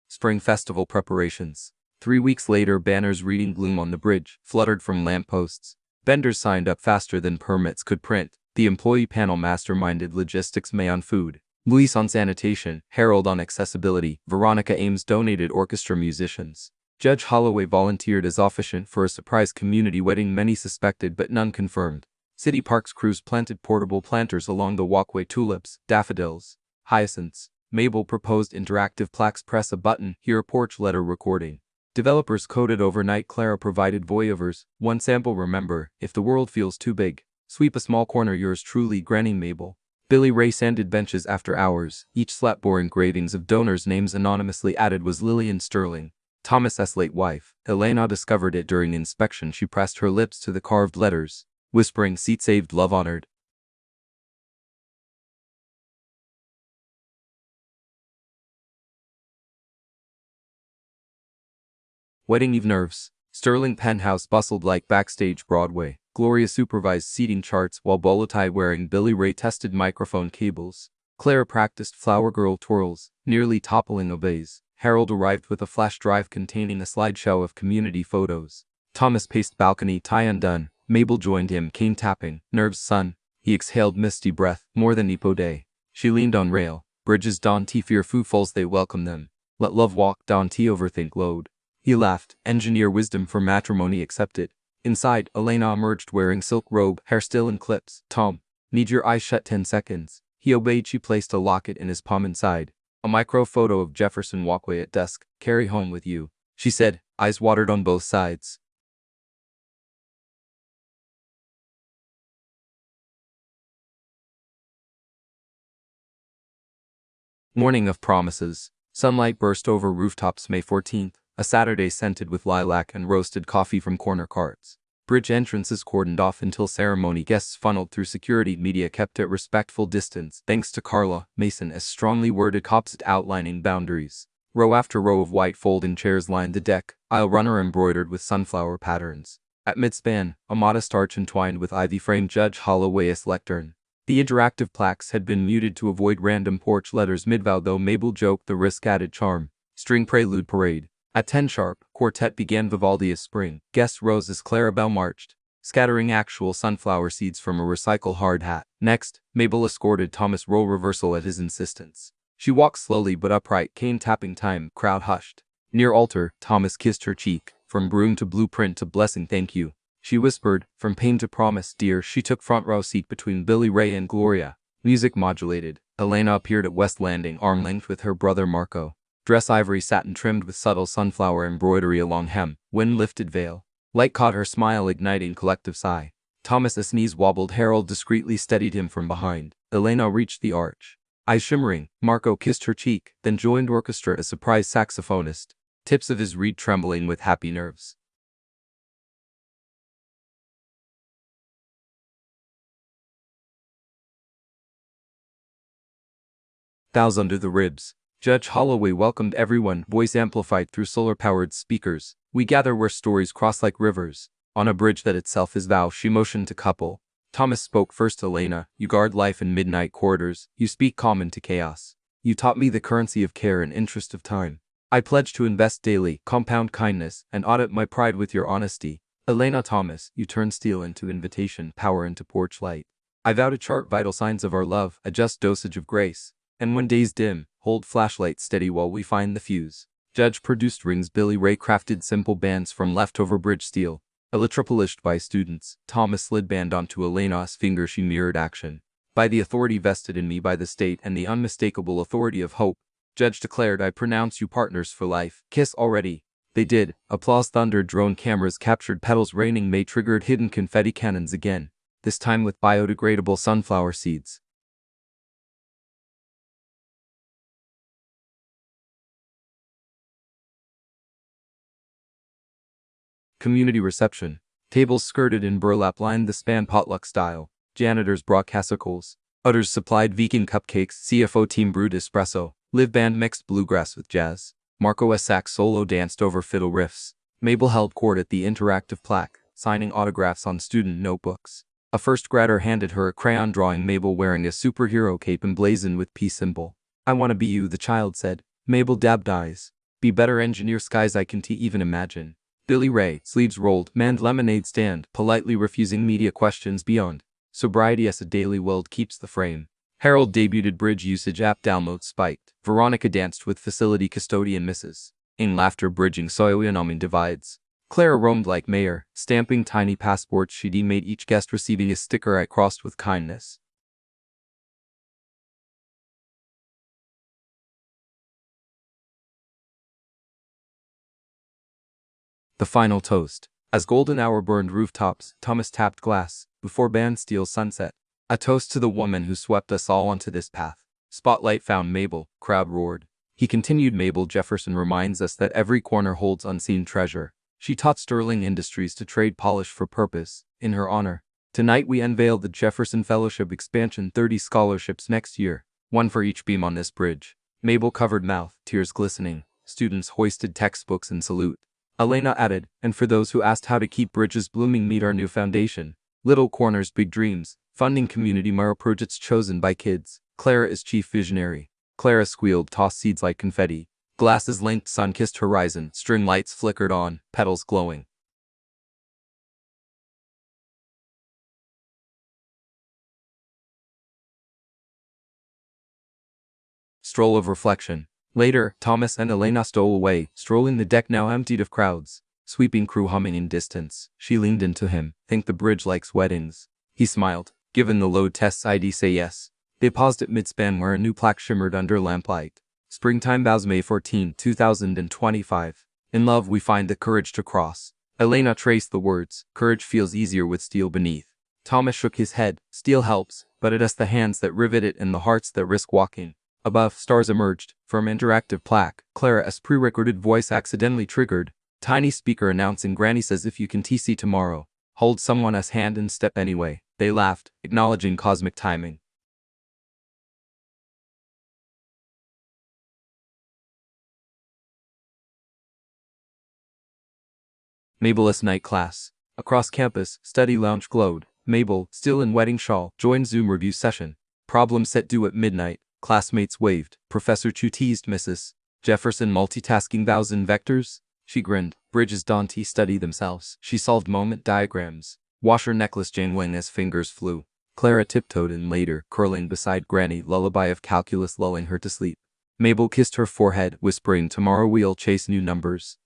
Spring festival preparations. 3 weeks later, banners reading "Bloom on the Bridge" fluttered from lampposts. Vendors signed up faster than permits could print. The employee panel masterminded logistics, May on food, Luis on sanitation, Harold on accessibility. Veronica Ames donated orchestra musicians. Judge Holloway volunteered as officiant for a surprise community wedding, many suspected but none confirmed. City Parks crews planted portable planters along the walkway, tulips, daffodils, hyacinths. Mabel proposed interactive plaques, press a button, hear a porch letter recording. Developers coded overnight. Clara provided voiceovers. One sample, remember, if the world feels too big, sweep a small corner. Yours truly, Granny Mabel. Billy Ray sanded benches after hours. Each slap bore engravings of donors' names anonymously added. Was Lillian Sterling, Thomas's late wife. Elena discovered it during inspection. She pressed her lips to the carved letters, whispering, seat saved, love honored. Wedding Eve nerves. Sterling penthouse bustled like backstage Broadway. Gloria supervised seating charts while bolo-tie-wearing Billy Ray tested microphone cables. Clara practiced flower girl twirls, nearly toppling a vase. Harold arrived with a flash drive containing a slideshow of community photos. Thomas paced balcony, tie undone. Mabel joined him, cane tapping. Nerves, son. He exhaled misty breath. More than Ipo Day. She leaned on rail. Bridges, Don T. Fear Foo Falls, they welcome them. Let love walk, Don T. Overthink load. He laughed. Engineer wisdom for matrimony accepted. Inside, Elena emerged wearing silk robe, hair still in clips. Tom, need your eyes shut 10 seconds. He obeyed. She placed a locket in his palm inside. A micro photo of Jefferson walkway at dusk. Carry home with you, she said, eyes watered on both sides. Morning of promises. Sunlight burst over rooftops. May 14th. A Saturday scented with lilac and roasted coffee from corner carts. Bridge entrances cordoned off until ceremony. Guests funneled through security. Media kept at respectful distance, thanks to Carla Mason, as strongly worded cops outlining boundaries. Row after row of white folding chairs lined the deck, aisle runner embroidered with sunflower patterns. At midspan, a modest arch entwined with ivy framed Judge Holloway's lectern. The interactive plaques had been muted to avoid random porch letters mid-vow, though Mabel joked the risk added charm. String prelude parade. At 10 sharp, quartet began Vivaldi's Spring. Guests rose as Clarabelle marched, scattering actual sunflower seeds from a recycle hard hat. Next, Mabel escorted Thomas, role reversal at his insistence. She walked slowly but upright, cane tapping time, crowd hushed. Near altar, Thomas kissed her cheek. From broom to blueprint to blessing, thank you, she whispered. From pain to promise, dear. She took front row seat between Billy Ray and Gloria. Music modulated. Elena appeared at West Landing, arm-length with her brother Marco. Dress ivory satin trimmed with subtle sunflower embroidery along hem, wind-lifted veil. Light caught her smile, igniting collective sigh. Thomas's knees wobbled. Harold discreetly steadied him from behind. Elena reached the arch. Eyes shimmering, Marco kissed her cheek, then joined orchestra as surprise saxophonist, tips of his reed trembling with happy nerves. Thous under the ribs. Judge Holloway welcomed everyone, voice amplified through solar-powered speakers. We gather where stories cross like rivers. On a bridge that itself is vow, she motioned to couple. Thomas spoke first. Elena, you guard life in midnight corridors. You speak calm into chaos. You taught me the currency of care and interest of time. I pledge to invest daily, compound kindness, and audit my pride with your honesty. Elena Thomas, you turn steel into invitation, power into porch light. I vow to chart vital signs of our love, a just dosage of grace. And when days dim, hold flashlight steady while we find the fuse. Judge produced rings. Billy Ray crafted simple bands from leftover bridge steel. Elytra polished by students. Thomas slid band onto Elena's finger. She mirrored action. By the authority vested in me by the state and the unmistakable authority of hope, Judge declared, I pronounce you partners for life. Kiss already. They did. Applause thundered. Drone cameras captured petals raining. May triggered hidden confetti cannons again, this time with biodegradable sunflower seeds. Community reception. Tables skirted in burlap lined the span potluck style. Janitors brought casseroles. Others supplied vegan cupcakes. CFO team brewed espresso. Live band mixed bluegrass with jazz. Marco S. sax solo danced over fiddle riffs. Mabel held court at the interactive plaque, signing autographs on student notebooks. A first grader handed her a crayon drawing. Mabel wearing a superhero cape emblazoned with P symbol. I want to be you, the child said. Mabel dabbed eyes. Be better engineer skies I can't even imagine. Billy Ray, sleeves rolled, manned lemonade stand, politely refusing media questions beyond sobriety as a daily weld keeps the frame. Harold debuted bridge usage app download spiked. Veronica danced with facility custodian Mrs. In laughter bridging socioeconomic divides. Clara roamed like mayor, stamping tiny passports. She made each guest receiving a sticker I crossed with kindness. The final toast. As golden hour burned rooftops, Thomas tapped glass, before band steals sunset. A toast to the woman who swept us all onto this path. Spotlight found Mabel, crowd roared. He continued. Mabel Jefferson reminds us that every corner holds unseen treasure. She taught Sterling Industries to trade polish for purpose. In her honor, tonight we unveiled the Jefferson Fellowship expansion. 30 scholarships next year, one for each beam on this bridge. Mabel covered mouth, tears glistening. Students hoisted textbooks in salute. Elena added, and for those who asked how to keep bridges blooming, meet our new foundation. Little Corners, Big Dreams, funding community Mara projects chosen by kids. Clara is chief visionary. Clara squealed, tossed seeds like confetti. Glasses linked, sun-kissed horizon, string lights flickered on, petals glowing. Stroll of reflection. Later, Thomas and Elena stole away, strolling the deck now emptied of crowds. Sweeping crew humming in distance. She leaned into him. Think the bridge likes weddings. He smiled. Given the load tests ID say yes. They paused at midspan where a new plaque shimmered under lamplight. Springtime vows May 14, 2025. In love we find the courage to cross. Elena traced the words. Courage feels easier with steel beneath. Thomas shook his head. Steel helps, but it has the hands that rivet it and the hearts that risk walking. Above, stars emerged. From interactive plaque, Clara's pre-recorded voice accidentally triggered. Tiny speaker announcing Granny says if you can TC tomorrow, hold someone's hand and step anyway. They laughed, acknowledging cosmic timing. Mabel's night class. Across campus, study lounge glowed. Mabel, still in wedding shawl, joined Zoom review session. Problem set due at midnight. Classmates waved. Professor Chu teased Mrs. Jefferson multitasking vows and vectors. She grinned. Bridges Dante study themselves. She solved moment diagrams. Washer necklace jangling as fingers flew. Clara tiptoed in later, curling beside Granny, lullaby of calculus lulling her to sleep. Mabel kissed her forehead, whispering tomorrow we'll chase new numbers.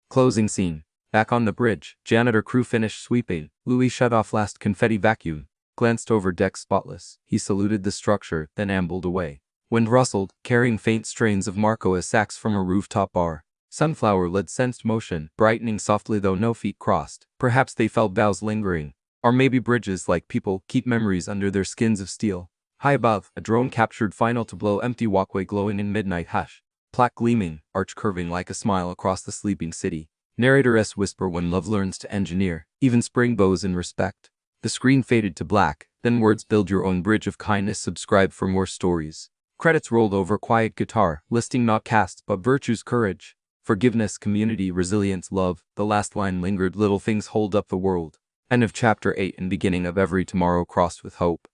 Closing scene. Back on the bridge, janitor crew finished sweeping. Louis shut off last confetti vacuum. Glanced over deck spotless. He saluted the structure, then ambled away. Wind rustled, carrying faint strains of Marco's sax from a rooftop bar. Sunflower led sensed motion, brightening softly though no feet crossed. Perhaps they felt boughs lingering. Or maybe bridges, like people, keep memories under their skins of steel. High above, a drone captured final to blow empty walkway glowing in midnight hush. Plaque gleaming, arch curving like a smile across the sleeping city. Narratoress whisper when love learns to engineer, even spring bows in respect. The screen faded to black, then words build your own bridge of kindness, subscribe for more stories. Credits rolled over quiet guitar, listing not caste but virtues, courage, forgiveness, community, resilience, love. The last line lingered, little things hold up the world. End of chapter 8 and beginning of every tomorrow crossed with hope.